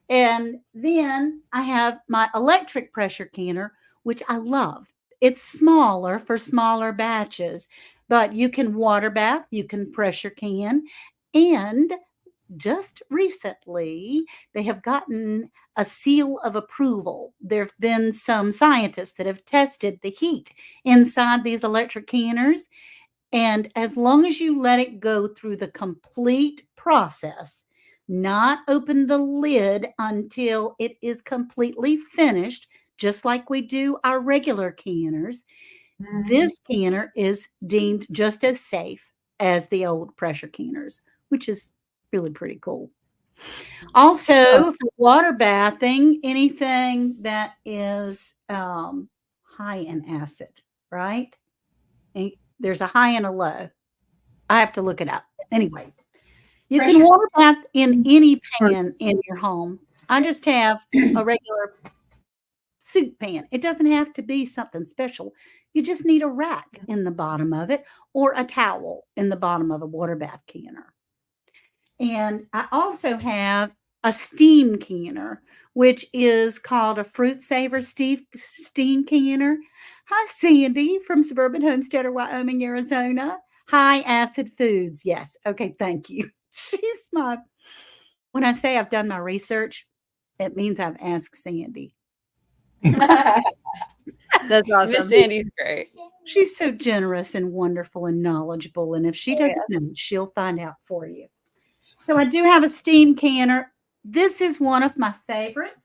And then I have my electric pressure canner, which I love. It's smaller for smaller batches, but you can water bath, you can pressure can, and just recently they have gotten a seal of approval. There have been some scientists that have tested the heat inside these electric canners, and as long as you let it go through the complete process, not open the lid until it is completely finished, just like we do our regular canners, this canner is deemed just as safe as the old pressure canners, which is really pretty cool. Also, for water bathing, anything that is high in acid, right? And there's a high and a low. I have to look it up. Anyway, you can water bath in any pan in your home. I just have a regular soup pan. It doesn't have to be something special. You just need a rack in the bottom of it or a towel in the bottom of a water bath canner. And I also have a steam canner, which is called a Fruit Saver steam canner. Hi, Sandy from suburban Homestead, Wyoming, Arizona. High acid foods. Yes. Okay. Thank you. She's when I say I've done my research, it means I've asked Sandy. That's awesome. Miss Sandy's great. She's so generous and wonderful and knowledgeable. And if she doesn't know, she'll find out for you. So I do have a steam canner. This is one of my favorites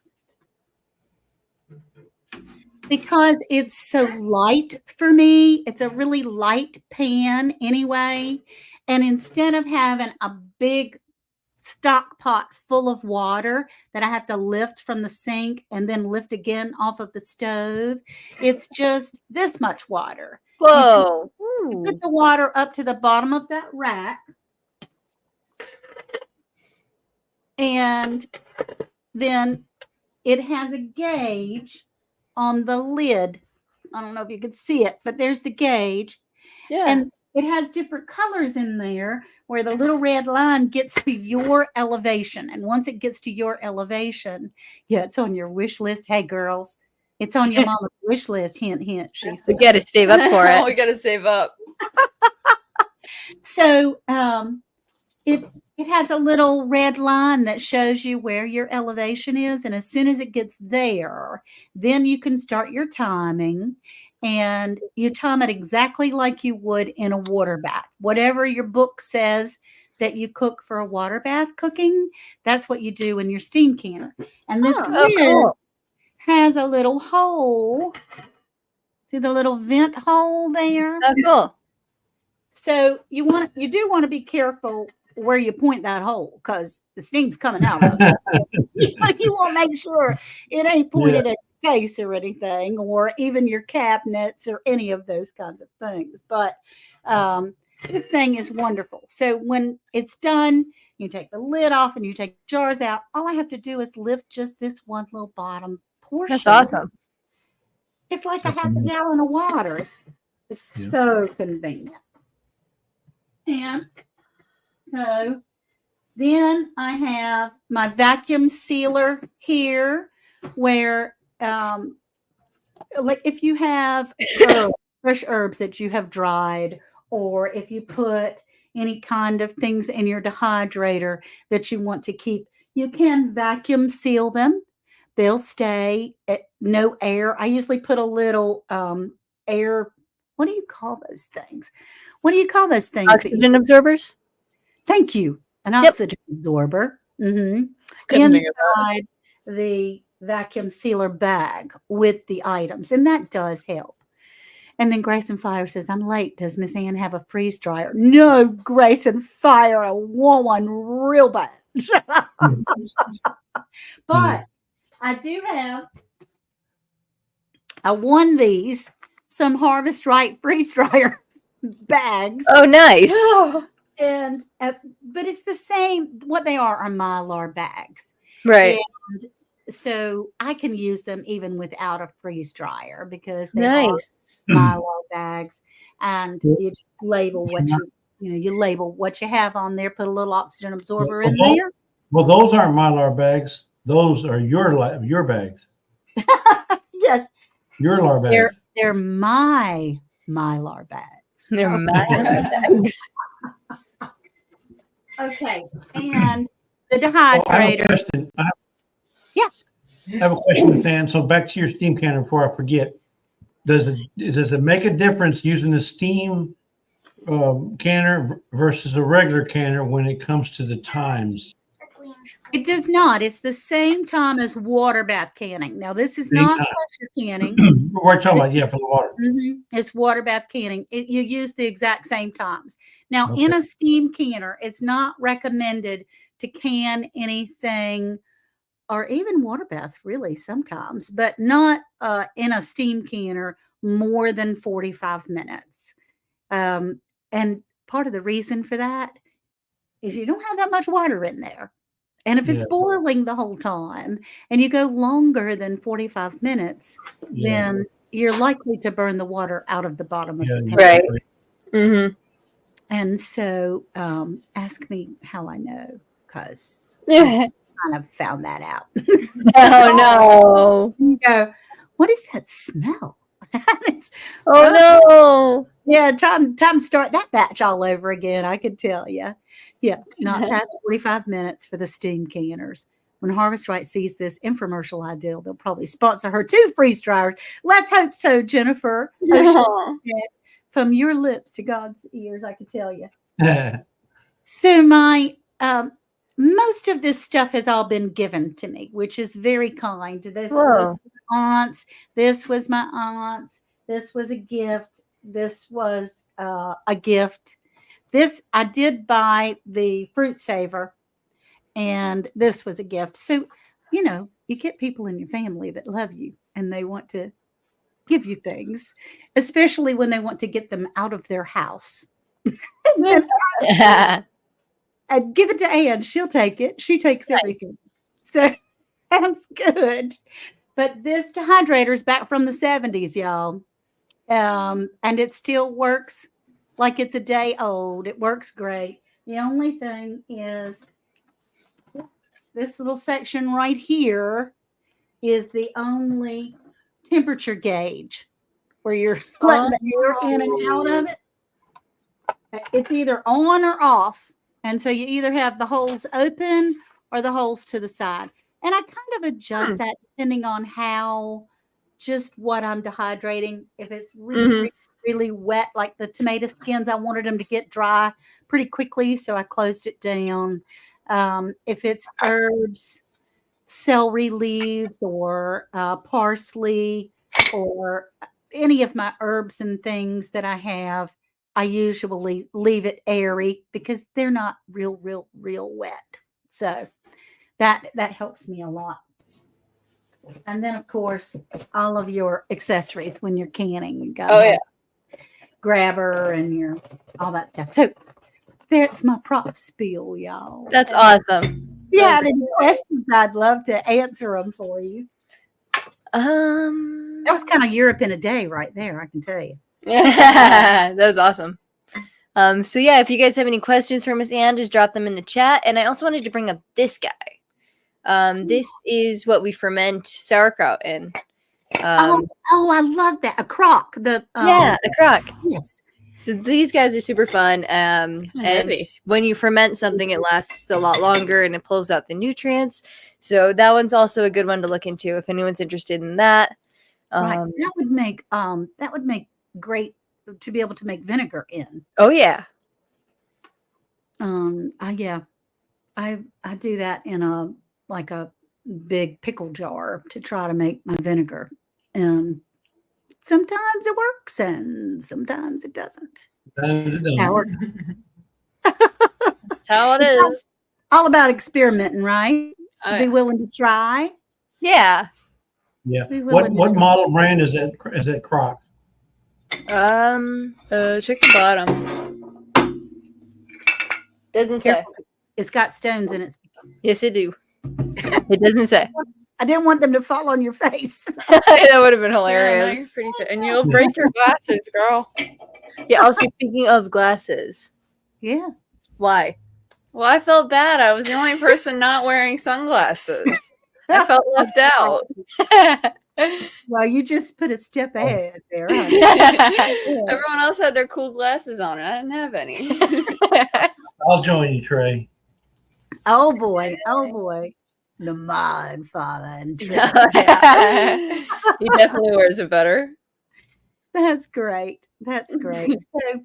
because it's so light for me. It's a really light pan anyway. And instead of having a big stock pot full of water that I have to lift from the sink and then lift again off of the stove, it's just this much water. Whoa. You put the water up to the bottom of that rack. And then it has a gauge on the lid. I don't know if you can see it, but there's the gauge. Yeah. And it has different colors in there where the little red line gets to your elevation. And once it gets to your elevation, yeah, it's on your wish list. Hey, girls, it's on your mama's wish list. Hint, hint. She said. We got to save up for it. We got to save up. So it has a little red line that shows you where your elevation is. And as soon as it gets there, then you can start your timing. And you time it exactly like you would in a water bath. Whatever your book says that you cook for a water bath cooking, that's what you do in your steam canner. And this lid has a little hole. See the little vent hole there? Oh, cool. So you do want to be careful where you point that hole because the steam's coming out of it. But you want to make sure it ain't pointed at your face or anything, or even your cabinets or any of those kinds of things. But this thing is wonderful. So when it's done, you take the lid off and you take jars out. All I have to do is lift just this one little bottom portion. That's awesome. It's like a half a gallon of water. It's so convenient. And so then I have my vacuum sealer here where like if you have fresh herbs that you have dried, or if you put any kind of things in your dehydrator that you want to keep, you can vacuum seal them. They'll stay at no air. I usually put a little air. What do you call those things? What do you call those things? Oxygen absorbers? Thank you. An oxygen absorber. Inside the vacuum sealer bag with the items. And that does help. And then Grace and Fire says, I'm late. Does Miss Ann have a freeze dryer? No, Grace and Fire. I want one real bad. But I do have, I won these, some Harvest Right freeze dryer bags. Oh, nice. And, but it's the same. What they are Mylar bags. Right. And so I can use them even without a freeze dryer because they Nice. are Mylar bags, and you just label what you label what you have on there. Put a little oxygen absorber in there. Well, those aren't Mylar bags. Those are your bags. Yes, Your Mylar bags. They're my Mylar bags. They're Mylar bags. Okay, and the dehydrator. I have a question, Dan. So back to your steam canner before I forget. Does it make a difference using a steam canner versus a regular canner when it comes to the times? It does not. It's the same time as water bath canning. Now, this is not pressure canning. We're talking about, for the water. It's water bath canning. You use the exact same times. Now, in a steam canner, it's not recommended to can anything, or even water bath, really, sometimes, but not in a steam canner more than 45 minutes. And part of the reason for that is you don't have that much water in there. And if it's boiling the whole time and you go longer than 45 minutes, then you're likely to burn the water out of the bottom of the pan. Right. Mm-hmm. And so ask me how I know, because kind of found that out. Oh no! You go, what is that smell? No! Yeah, time to start that batch all over again. I can tell you. Yeah, not past 45 minutes for the steam canners. When Harvest Right sees this infomercial idea, they'll probably sponsor her 2 freeze dryers. Let's hope so, Jennifer. From your lips to God's ears, I can tell you. So my most of this stuff has all been given to me, which is very kind. This was my aunt's. This was my aunt's. This was a gift. This was a gift. This, I did buy the fruit saver, and this was a gift. So, you get people in your family that love you and they want to give you things, especially when they want to get them out of their house. I'd give it to Ann. She'll take it. She takes everything. So that's good. But this dehydrator is back from the 70s, y'all. And it still works like it's a day old. It works great. The only thing is this little section right here is the only temperature gauge where you're letting the air in and out of it. It's either on or off. And so you either have the holes open or the holes to the side. And I kind of adjust that depending on what I'm dehydrating. If it's really, really wet, like the tomato skins, I wanted them to get dry pretty quickly, so I closed it down. If it's herbs, celery leaves, or parsley, or any of my herbs and things that I have, I usually leave it airy because they're not real wet. So that helps me a lot. And then of course, all of your accessories when you're canning. You got grabber and your all that stuff. So that's my prop spiel, y'all. That's awesome. Yeah, any questions, I'd love to answer them for you. That That was kind of Europe in a day right there, I can tell you. that was awesome. So yeah, if you guys have any questions for Miss Ann, just drop them in the chat. And I also wanted to bring up this guy. This is what we ferment sauerkraut in. Oh, I love that. A crock. The a crock. Yes. So these guys are super fun. And heavy. when you ferment something, it lasts a lot longer and it pulls out the nutrients. So that one's also a good one to look into if anyone's interested in that. Right. That would make great to be able to make vinegar in. Oh yeah. I do that in a big pickle jar to try to make my vinegar. And sometimes it works and sometimes it doesn't. That's how it It's is. all about experimenting, right? Oh, Be willing to try. Yeah. Yeah. Be What willing to try. model brand is that? Is that crock? Check the bottom. Doesn't say. It's got stones in it. Yes, it do. It doesn't say. I didn't want them to fall on your face. That would have been Yeah, no, you're hilarious. pretty fit. And you'll break your glasses, girl. Yeah. Also, speaking of glasses, Yeah. why? Well, I felt bad. I was the only person not wearing sunglasses. I felt left out. Well, you just put a step ahead there. Huh? Everyone else had their cool glasses on, and I didn't have any. I'll join you, Trey. Oh boy. The mod father and Trey. He definitely wears it better. That's great. That's great. So,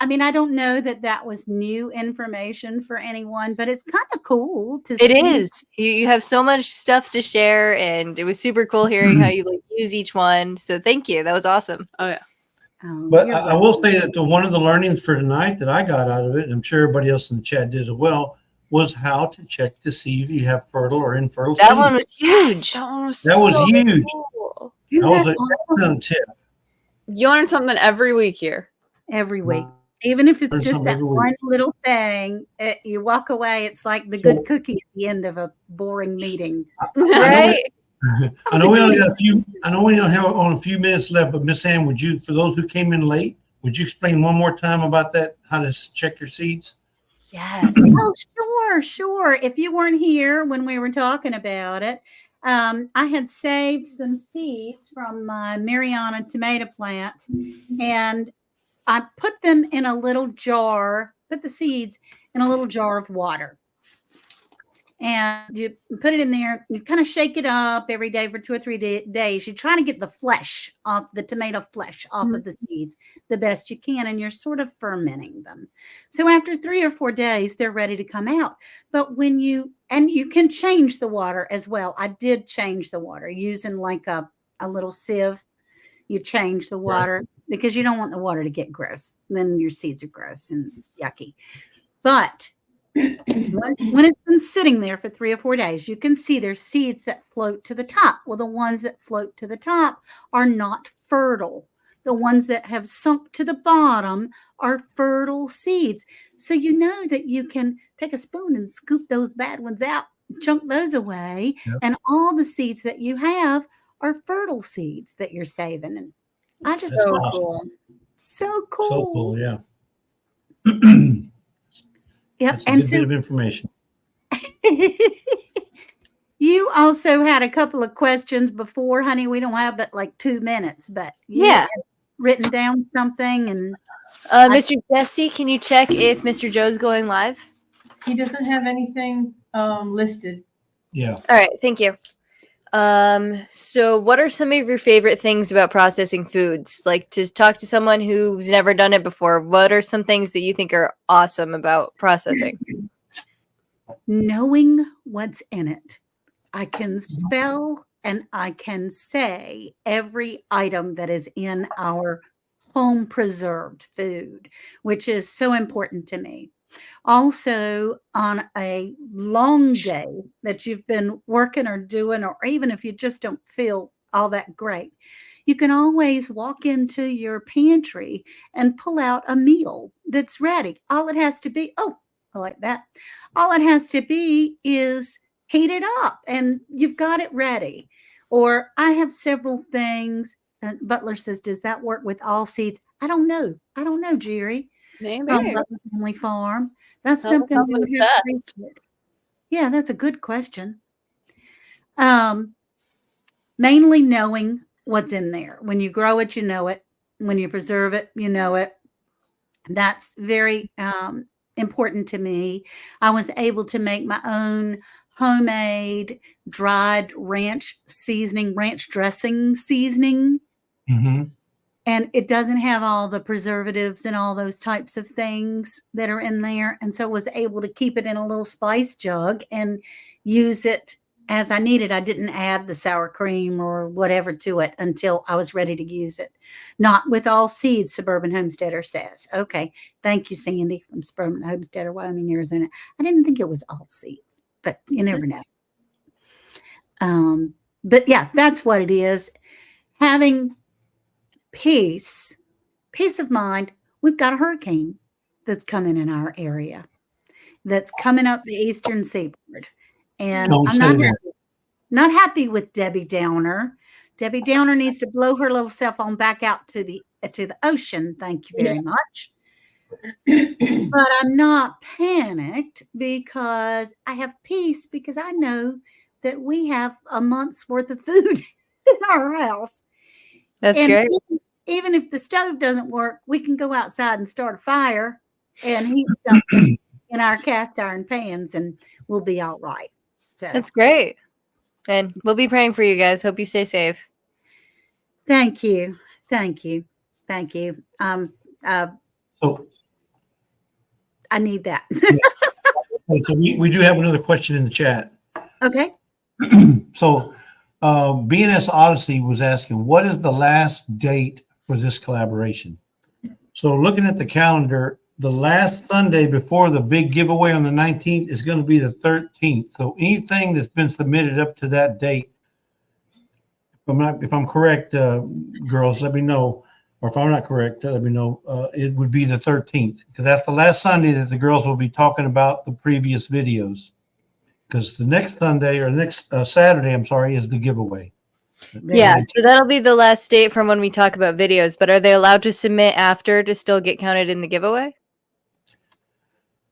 I mean, I don't know that was new information for anyone, but it's kind of cool to It see. is. You have so much stuff to share, and it was super cool hearing how you use each one. So thank you. That was awesome. Oh yeah. But You're I will say that one of the learnings for tonight that I got out of it, and I'm sure everybody else in the chat did as well, was how to check to see if you have fertile or infertile That seed. one was huge. That was That was huge. cool. Isn't That was that an awesome? excellent tip. You learn something every week here. Every week. Even if it's Learn just something that every week. one little thing, you walk away, it's like the good cookie at the end of a boring meeting. Right? I know we only got a few minutes left, but Miss Ann, would you, for those who came in late, would you explain one more time about that, how to check your seeds? Yes. Oh, sure. If you weren't here when we were talking about it, I had saved some seeds from my Mariana tomato plant, and I put them in a little jar, put the seeds in a little jar of water. And you put it in there, you kind of shake it up every day for 2 or 3 days. You try to get the flesh off, the tomato flesh off of the seeds the best you can, and you're sort of fermenting them. So after 3 or 4 days, they're ready to come out. But you can change the water as well. I did change the water using like a little sieve. You change the water because you don't want the water to get gross. Then your seeds are gross and it's yucky. But when it's been sitting there for 3 or 4 days, you can see there's seeds that float to the top. Well, the ones that float to the top are not fertile. The ones that have sunk to the bottom are fertile seeds. So you know that you can take a spoon and scoop those bad ones out, chunk those away, and all the seeds that you have are fertile seeds that you're saving. And I just So awesome. cool. so cool. So cool, yeah. Yep. That's a And good bit of information. you also had a couple of questions before, honey. We don't have but like 2 minutes, but you Yeah. had written down something. And Mr. Jesse, can you check if Mr. Joe's going live? He doesn't have anything listed. Yeah. All right, thank you. So what are some of your favorite things about processing foods? Like, to talk to someone who's never done it before, what are some things that you think are awesome about processing? knowing what's in it, I can spell and I can say every item that is in our home preserved food, which is so important to me. Also, on a long day that you've been working or doing, or even if you just don't feel all that great, you can always walk into your pantry and pull out a meal that's ready. All it has to be, oh, I like that. All it has to be is heat it up and you've got it ready. Or I have several things. And Butler says, does that work with all seeds? I don't know, Jerry. Maybe. From Butler Family Farm. That's Help something us we would with have to that. research. Yeah, that's a good question. Mainly knowing what's in there. When you grow it, you know it. When you preserve it, you know it. That's very important to me. I was able to make my own homemade dried ranch dressing seasoning. Mm-hmm. And it doesn't have all the preservatives and all those types of things that are in there. And so was able to keep it in a little spice jug and use it as I needed. I didn't add the sour cream or whatever to it until I was ready to use it. Not with all seeds, Suburban Homesteader says. Okay. Thank you, Sandy from Suburban Homesteader, Wyoming, Arizona. I didn't think it was all seeds, but you never know. But yeah, that's what it is. Having peace of mind. We've got a hurricane that's coming in our area, that's coming up the eastern seaboard, and I'm not happy with Debbie Downer. Debbie Downer needs to blow her little cell phone back out to the ocean. Thank you very much. But I'm not panicked because I have peace, because I know that we have a month's worth of food in our house. That's great. Even if the stove doesn't work, we can go outside and start a fire and heat something in our cast iron pans, and we'll be all right. So That's great. And we'll be praying for you guys. Hope you stay safe. thank you. So, I need that. so we do have another question in the chat. Okay. So, BNS Odyssey was asking, what is the last date for this collaboration? So looking at the calendar, the last Sunday before the big giveaway on the 19th is going to be the 13th. So anything that's been submitted up to that date, if I'm correct, girls, let me know. Or if I'm not correct, let me know. It would be the 13th, because that's the last Sunday that the girls will be talking about the previous videos. Because the next Sunday or next Saturday, I'm sorry, is the giveaway. Yeah, so that'll be the last date from when we talk about videos. But are they allowed to submit after to still get counted in the giveaway?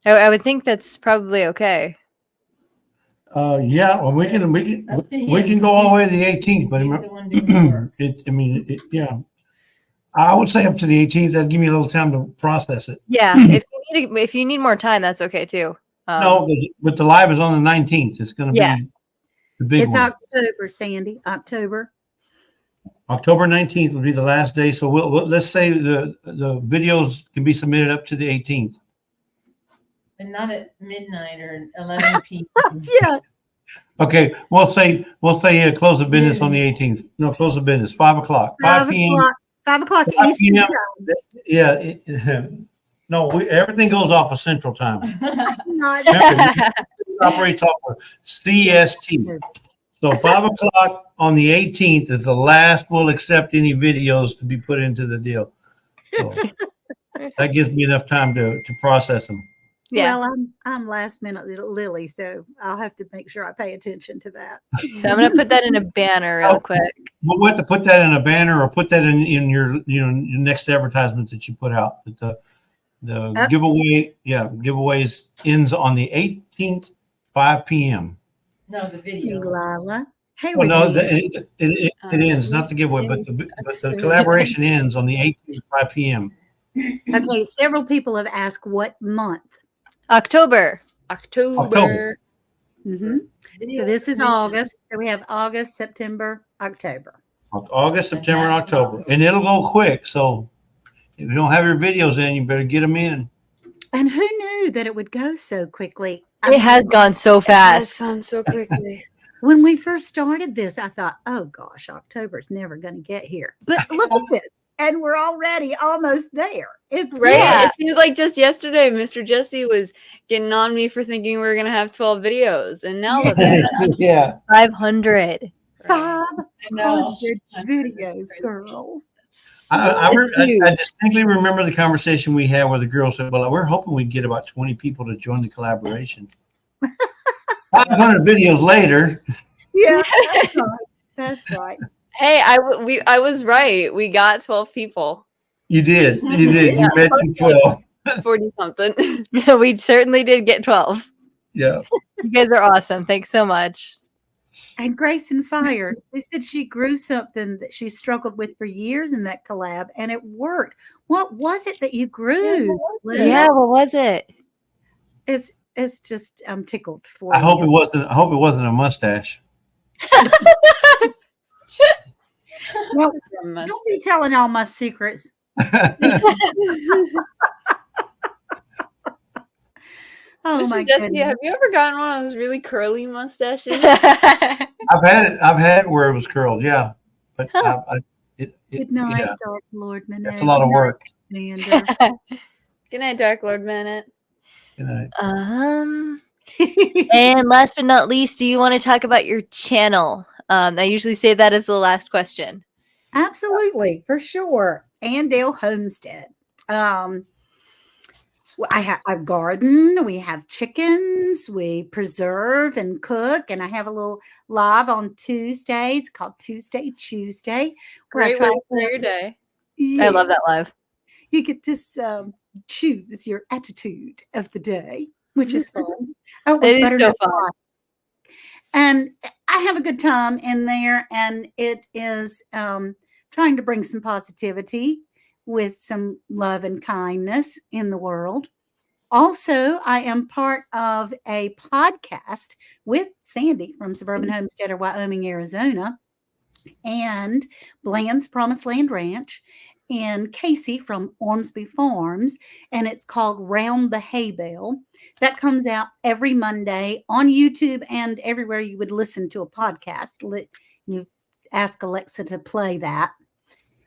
I would think that's probably okay. Yeah, well, we can go all the way to the 18th, but He's the one doing the work. yeah, I would say up to the 18th. That'd give me a little time to process it. Yeah, if you need more time, that's okay too. No, but the live is on the 19th. It's going to be the big It's one. October, Sandy. October 19th will be the last day. So let's say the videos can be submitted up to the 18th. And not at midnight or 11 p.m. Yeah. Okay, we'll say close the business on the 18th. No, close the business 5 o'clock, 5 p.m. 5 o'clock 5 Eastern p.m. time. Yeah. No, everything goes off of Central Time. Not- It operates off of CST. So 5 o'clock on the 18th is the last we'll accept any videos to be put into the deal. So that gives me enough time to process them. Yeah. Well, I'm last minute Lily, so I'll have to make sure I pay attention to that. So I'm gonna put that in a banner real quick. We'll have to put that in a banner or put that in your your next advertisement that you put out. That the giveaways ends on the 18th, 5 p.m. No, the video. Lila. Hey, Well, no, Regina. it ends, not the giveaway, but the collaboration ends on the 18th, 5 p.m. Okay, several people have asked what month. October. Mm-hmm. Video So this is submission. August. So we have August, September, October. August, September, and October. And it'll go quick. So if you don't have your videos in, you better get them in. And who knew that it would go so quickly? It has gone so fast. Gone so quickly. When we first started this, I thought, oh gosh, October's never going to get here. But look at this. and we're already almost there. It's Right? Yeah. It seems like just yesterday, Mr. Jesse was getting on me for thinking we were going to have 12 videos. And now look at that. Yeah. 500. 500 know. videos, girls. I huge. distinctly remember the conversation we had where the girls said, well, we're hoping we get about 20 people to join the collaboration. 500 videos later. Yeah, that's right. That's right. Hey, I was right. We got 12 people. You did. You did. You mentioned 12. 40 something. We certainly did get 12. Yeah. You guys are awesome. Thanks so much. And Grace and Fire, they said she grew something that she struggled with for years in that collab, and it worked. What was it that you grew? Yeah, what was it? It's just I'm tickled for I you. hope it wasn't a mustache. No, don't be telling all my secrets. Oh Mr. my Jesse, goodness. have you ever gotten one of those really curly mustaches? I've had it where it was curled, yeah. But Good night, yeah, Dark Lord Minette. that's a lot of work. Xander. Good night, Dark Lord Minute. You know. And last but not least, do you want to talk about your channel? I usually say that as the last question. Absolutely, for sure. Andale Homestead. I have a garden. We have chickens. We preserve and cook, and I have a little live on Tuesdays called Tuesday. where I Great try way to to start your day. I love that live. You get to choose your attitude of the day, which is fun. Oh, it was It is better so than fun. fun. And I have a good time in there, and it is trying to bring some positivity with some love and kindness in the world. Also, I am part of a podcast with Sandy from Suburban Homestead of Wyoming, Arizona, and Bland's Promised Land Ranch, and Casey from Ormsby Farms, and it's called Round the Hay Bale. That comes out every Monday on YouTube and everywhere you would listen to a podcast. You ask Alexa to play that.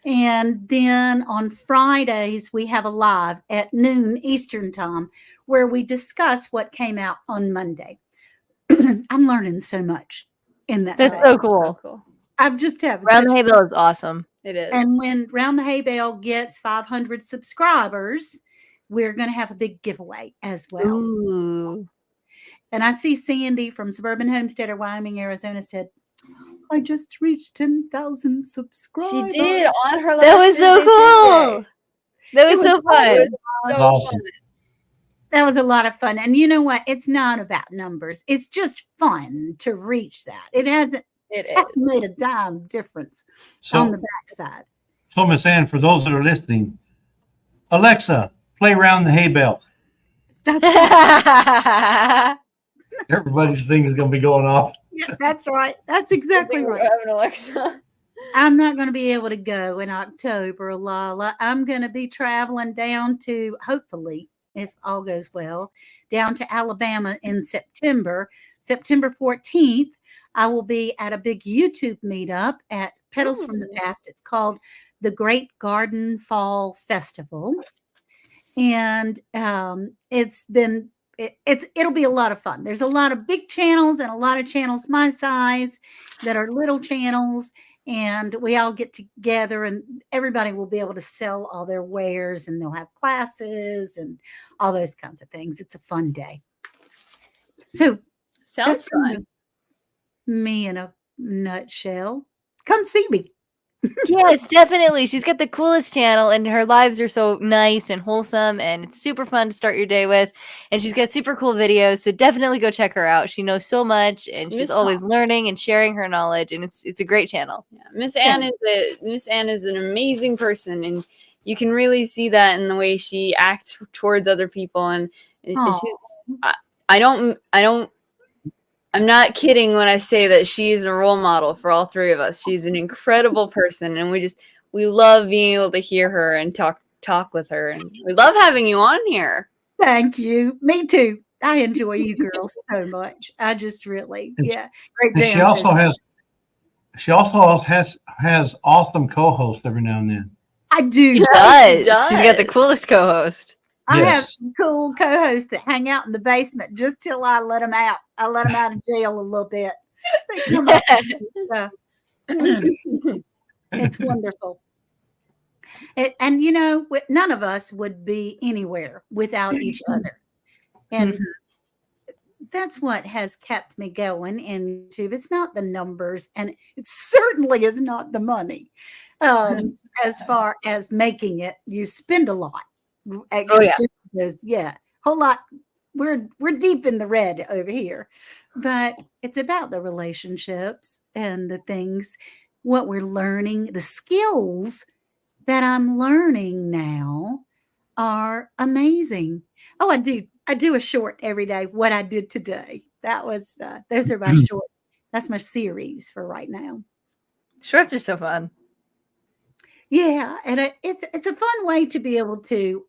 And then on Fridays, we have a live at noon Eastern time where we discuss what came out on Monday. I'm learning so much in that. That's day. so cool. Cool. I'm just having Round the such Hay Bale is awesome. It is. And when Round the Hay Bale gets 500 subscribers, we're going to have a big giveaway as well. Ooh. And I see Sandy from Suburban Homestead of Wyoming, Arizona said, I just reached 10,000 She subscribers. did on her last That was so Tuesday, cool. Tuesday. That was so It fun. was so Awesome. fun. That was a lot of fun. And you know what? It's not about numbers. It's just fun to reach that. It hasn't made a dime difference on the backside. So Miss Ann, for those that are listening, Alexa, play Round the Hay Bale. Everybody's thing is going to be going off. Yeah, that's right. That's exactly right. Have an Alexa. I'm not going to be able to go in October, Lala. I'm going to be traveling down to, hopefully, if all goes well, down to Alabama in September. September 14th, I will be at a big YouTube meetup at Petals from the Past. It's called the Great Garden Fall Festival. And it'll be a lot of fun. There's a lot of big channels and a lot of channels my size that are little channels. And we all get together and everybody will be able to sell all their wares and they'll have classes and all those kinds of things. It's a fun day. So Sounds that's kind fun. of me in a nutshell. Come see me. Yes, definitely. She's got the coolest channel and her lives are so nice and wholesome and it's super fun to start your day with. And she's got super cool videos. So definitely go check her out. She knows so much and she's always learning and sharing her knowledge. And it's a great channel. Yeah. Miss Ann is an amazing person, and you can really see that in the way she acts towards other people. And I'm not kidding when I say that she's a role model for all three of us. She's an incredible person, and we love being able to hear her and talk with her, and we love having you on here. Thank you. Me too. I enjoy you girls so much. I just really, great. And she also has awesome co-hosts every now and then. I do. Does. She's got the coolest co-host. I have Yes. some cool co-hosts that hang out in the basement just till I let them out. I let them out of jail a little bit. They come up and stuff. It's wonderful. And you know, none of us would be anywhere without each other. And that's what has kept me going in YouTube. It's not the numbers, and it certainly is not the money. As far as making it, you spend a lot. Yeah, whole lot. We're deep in the red over here, but it's about the relationships and the things, what we're learning, the skills that I'm learning now are amazing. Oh, I do a short every day. What I did today. That was those are my short. That's my series for right now. Shorts are so fun. Yeah, and it's a fun way to be able to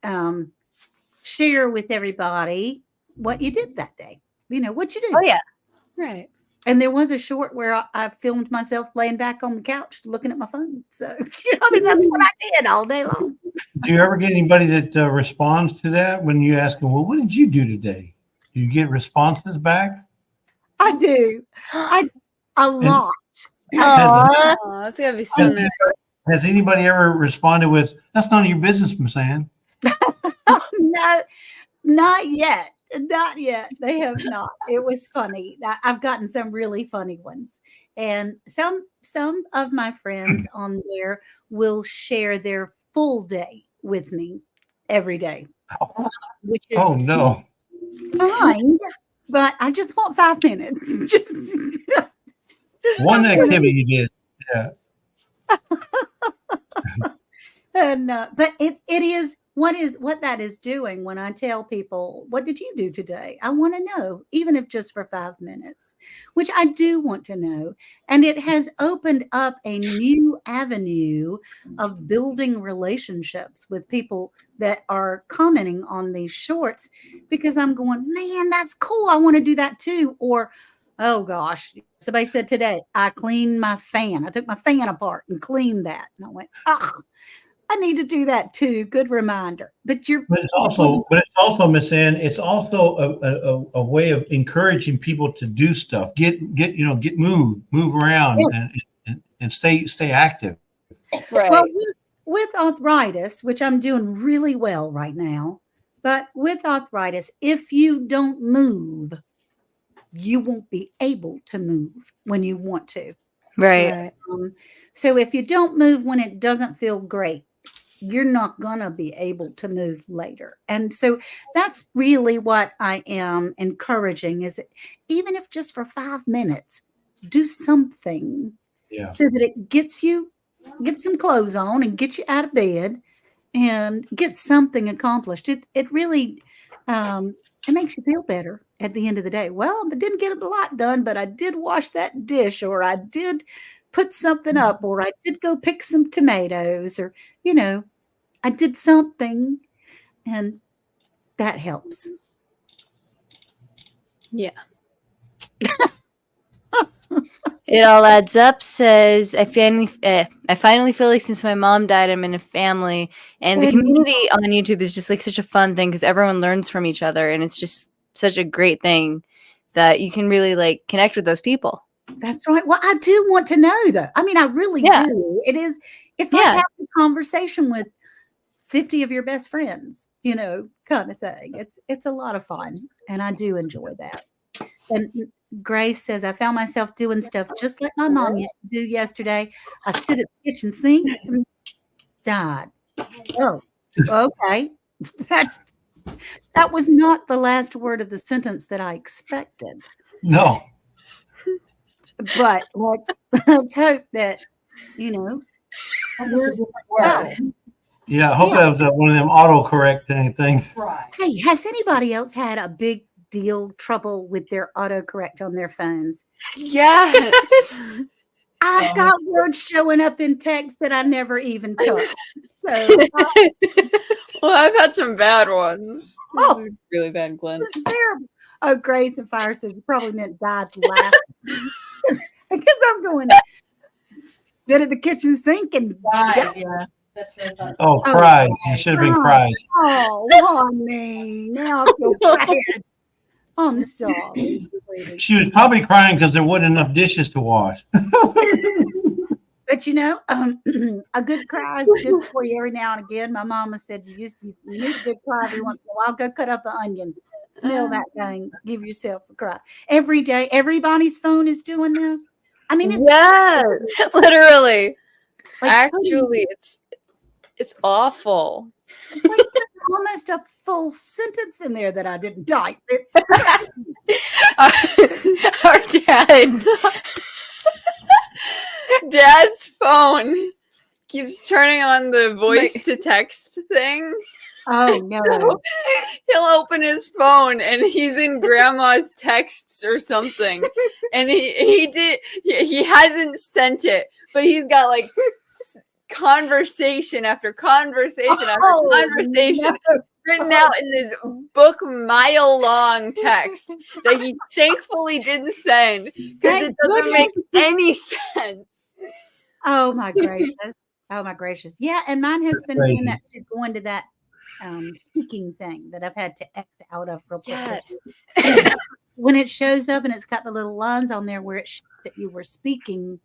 share with everybody what you did that day. You know what you did. Oh yeah, Right. And there was a short where I filmed myself laying back on the couch looking at my phone. So I mean that's what I did all day long. Do you ever get anybody that responds to that when you ask them, well, what did you do today? Do you get responses back? I do. A lot. Aww. Oh, that's gotta be so nice. Has anybody ever responded with, that's none of your business, Miss Ann? No, not yet. Not yet. They have not. It was funny. I've gotten some really funny ones. And some of my friends on there will share their full day with me every day. Which is No. fine, but I just want 5 minutes. Just One activity you did. Yeah. And but it is what that is doing when I tell people, what did you do today? I want to know, even if just for 5 minutes, which I do want to know. And it has opened up a new avenue of building relationships with people that are commenting on these shorts, because I'm going, man, that's cool. I want to do that too. Or, oh gosh, somebody said today, I cleaned my fan. I took my fan apart and cleaned that. And I went, I need to do that too. Good reminder. But it's also, Miss Ann, it's also a way of encouraging people to do stuff. Get move around, yes, and stay active. Right. Well, with arthritis, which I'm doing really well right now, but with arthritis, if you don't move, you won't be able to move when you want to. Right. So if you don't move when it doesn't feel great, you're not going to be able to move later. And so that's really what I am encouraging, is even if just for 5 minutes, do something so that it get some clothes on and get you out of bed and get something accomplished. It really, it makes you feel better at the end of the day. Well, I didn't get a lot done, but I did wash that dish, or I did put something up, or I did go pick some tomatoes, or, I did something, and that helps. Yeah. It all adds up. Says I finally feel like since my mom died, I'm in a family, and the community on YouTube is just like such a fun thing because everyone learns from each other, and it's just such a great thing that you can really like connect with those people. That's right. Well, I do want to know, though. I mean, I really do. It's like having a conversation with 50 of your best friends, kind of thing. It's a lot of fun, and I do enjoy that. And Grace says, I found myself doing stuff just like my mom used to do yesterday. I stood at the kitchen sink and died. Oh, okay. That was not the last word of the sentence that I expected. No. But let's hope that, well. Yeah, I hope that was one of them autocorrect things. Right. Hey, has anybody else had a big deal trouble with their autocorrect on their phones? Yes. I've got words showing up in text that I never even took. So, well, I've had some bad ones. Oh, really bad, Glenn. It's terrible. Oh, Grace and Fire says it probably meant died laughing. Because I'm going to sit at the kitchen sink and That's what I thought. Oh, cried. You should have been cried. Oh, honey. Now I feel bad. I'm sorry, sweetie. She was probably crying because there wasn't enough dishes to wash. But you know, a good cry is good for you every now and again. My mama said you need a good cry every once in a while. Go cut up an onion, smell that thing, give yourself a cry. Every day, everybody's phone is doing this. I mean, it's Yes, Literally. like actually, it's awful. it's like there's almost a full sentence in there that I didn't type. It's Our dad. Dad's phone keeps turning on the voice to text thing. oh no. He'll open his phone and he's in grandma's texts or something, and he hasn't sent it, but he's got like conversation after conversation after conversation written out in this book mile-long text that he thankfully didn't send because Thank it doesn't make goodness. any sense. Oh my gracious. Oh my gracious. Yeah, and mine has been doing that too, going to that speaking thing that I've had to X out of real quick. Yes. When it shows up and it's got the little lines on there where it shows that you were speaking,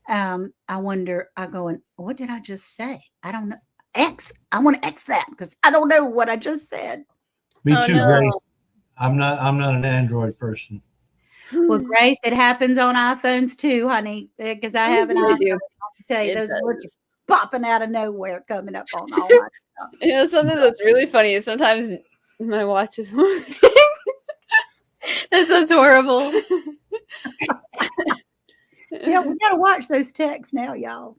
I wonder, I go, and what did I just say? I don't know. X. I want to X that because I don't know what I just said. Me Oh, too, no. Grace. I'm not an Android person. Well, Grace, it happens on iPhones too, honey, because I have an They iPhone. do. I can tell you, It those does. words are popping out of nowhere, coming up on all my stuff. You know, something that's really funny is sometimes my watch is That sounds horrible. Yeah, we gotta watch those texts now, y'all.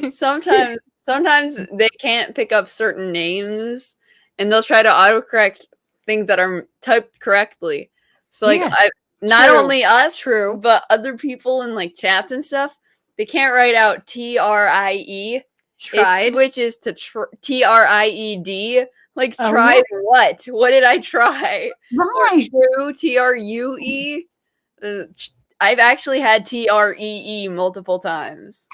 sometimes they can't pick up certain names and they'll try to autocorrect things that are typed correctly. So like Yes, not true, only us, true. but other people in like chats and stuff, they can't write out TRIE. Tried. It switches to TRIED. Like Oh, tried what? What did I try? right. True, TRUE. I've actually had TREE multiple times.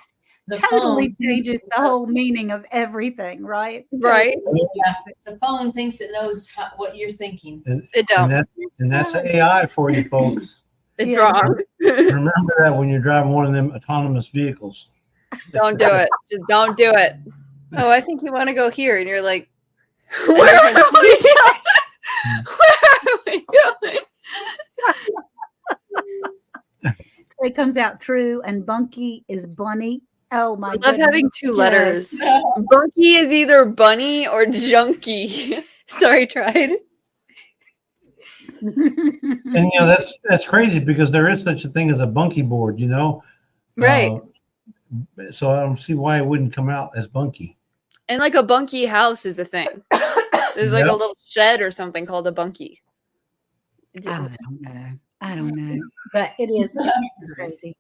The Totally phone, changes the whole meaning of everything, right? Right? yeah, the phone thinks it knows what you're thinking. It don't. And that's AI for you folks. It's Yeah. wrong. Remember that when you're driving one of them autonomous vehicles. Don't do it. Just don't do it. Oh, I think you want to go here, and you're like, Where are we going? Where are we going? It comes out true, and bunky is bunny. Oh my I love goodness. having two letters. Bunky is either bunny or junkie. Sorry, tried. And you know that's crazy because there is such a thing as a bunky board, you know. Right. So I don't see why it wouldn't come out as bunky. And like a bunky house is a thing. There's like a Yep. little shed or something called a bunky. I don't know. I don't know. But it is crazy.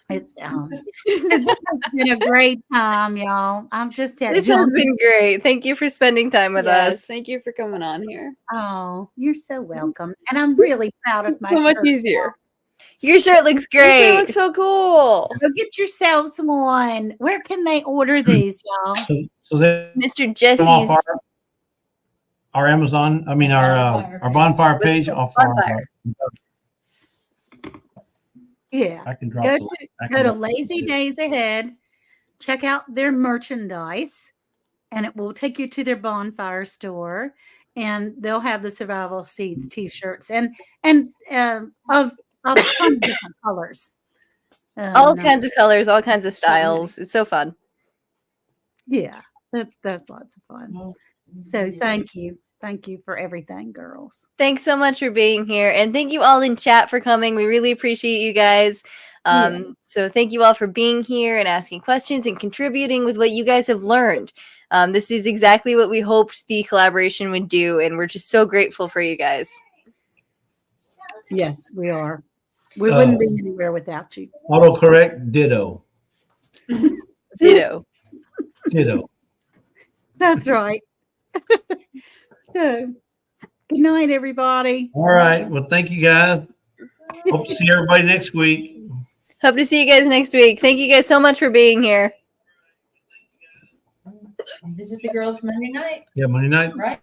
This has been a great time, y'all. I'm just had This has been great. Thank you for spending time with Yes, us. thank you for coming on here. Oh, you're so welcome. And I'm really proud of my So much shirt. easier. Your shirt looks Your shirt great. looks so cool. Go get yourselves one. Where can they order these, y'all? So they Mr. off Jesse's. our Amazon, I mean our bonfire page off Bonfire. Yeah. I can drop Go the- to, I go can to drop the- Lazy Days Ahead, check out their merchandise, and it will take you to their bonfire store, and they'll have the Survival Seeds T-shirts and of a ton of different colors. All No, kinds of colors, all kinds of So many. styles. It's so fun. yeah, that's lots of fun. So thank you for everything, girls. Thanks so much for being here. And thank you all in chat for coming. We really appreciate you guys. So thank you all for being here and asking questions and contributing with what you guys have learned. This is exactly what we hoped the collaboration would do. And we're just so grateful for you guys. Yes, we are. We wouldn't be anywhere without you. Autocorrect ditto. Ditto. Ditto. That's right. So, good night, everybody. All right. Well, thank you guys. Hope to see everybody next week. Hope to see you guys next week. Thank you guys so much for being here. And visit the girls Monday night, Yeah, Monday night. right?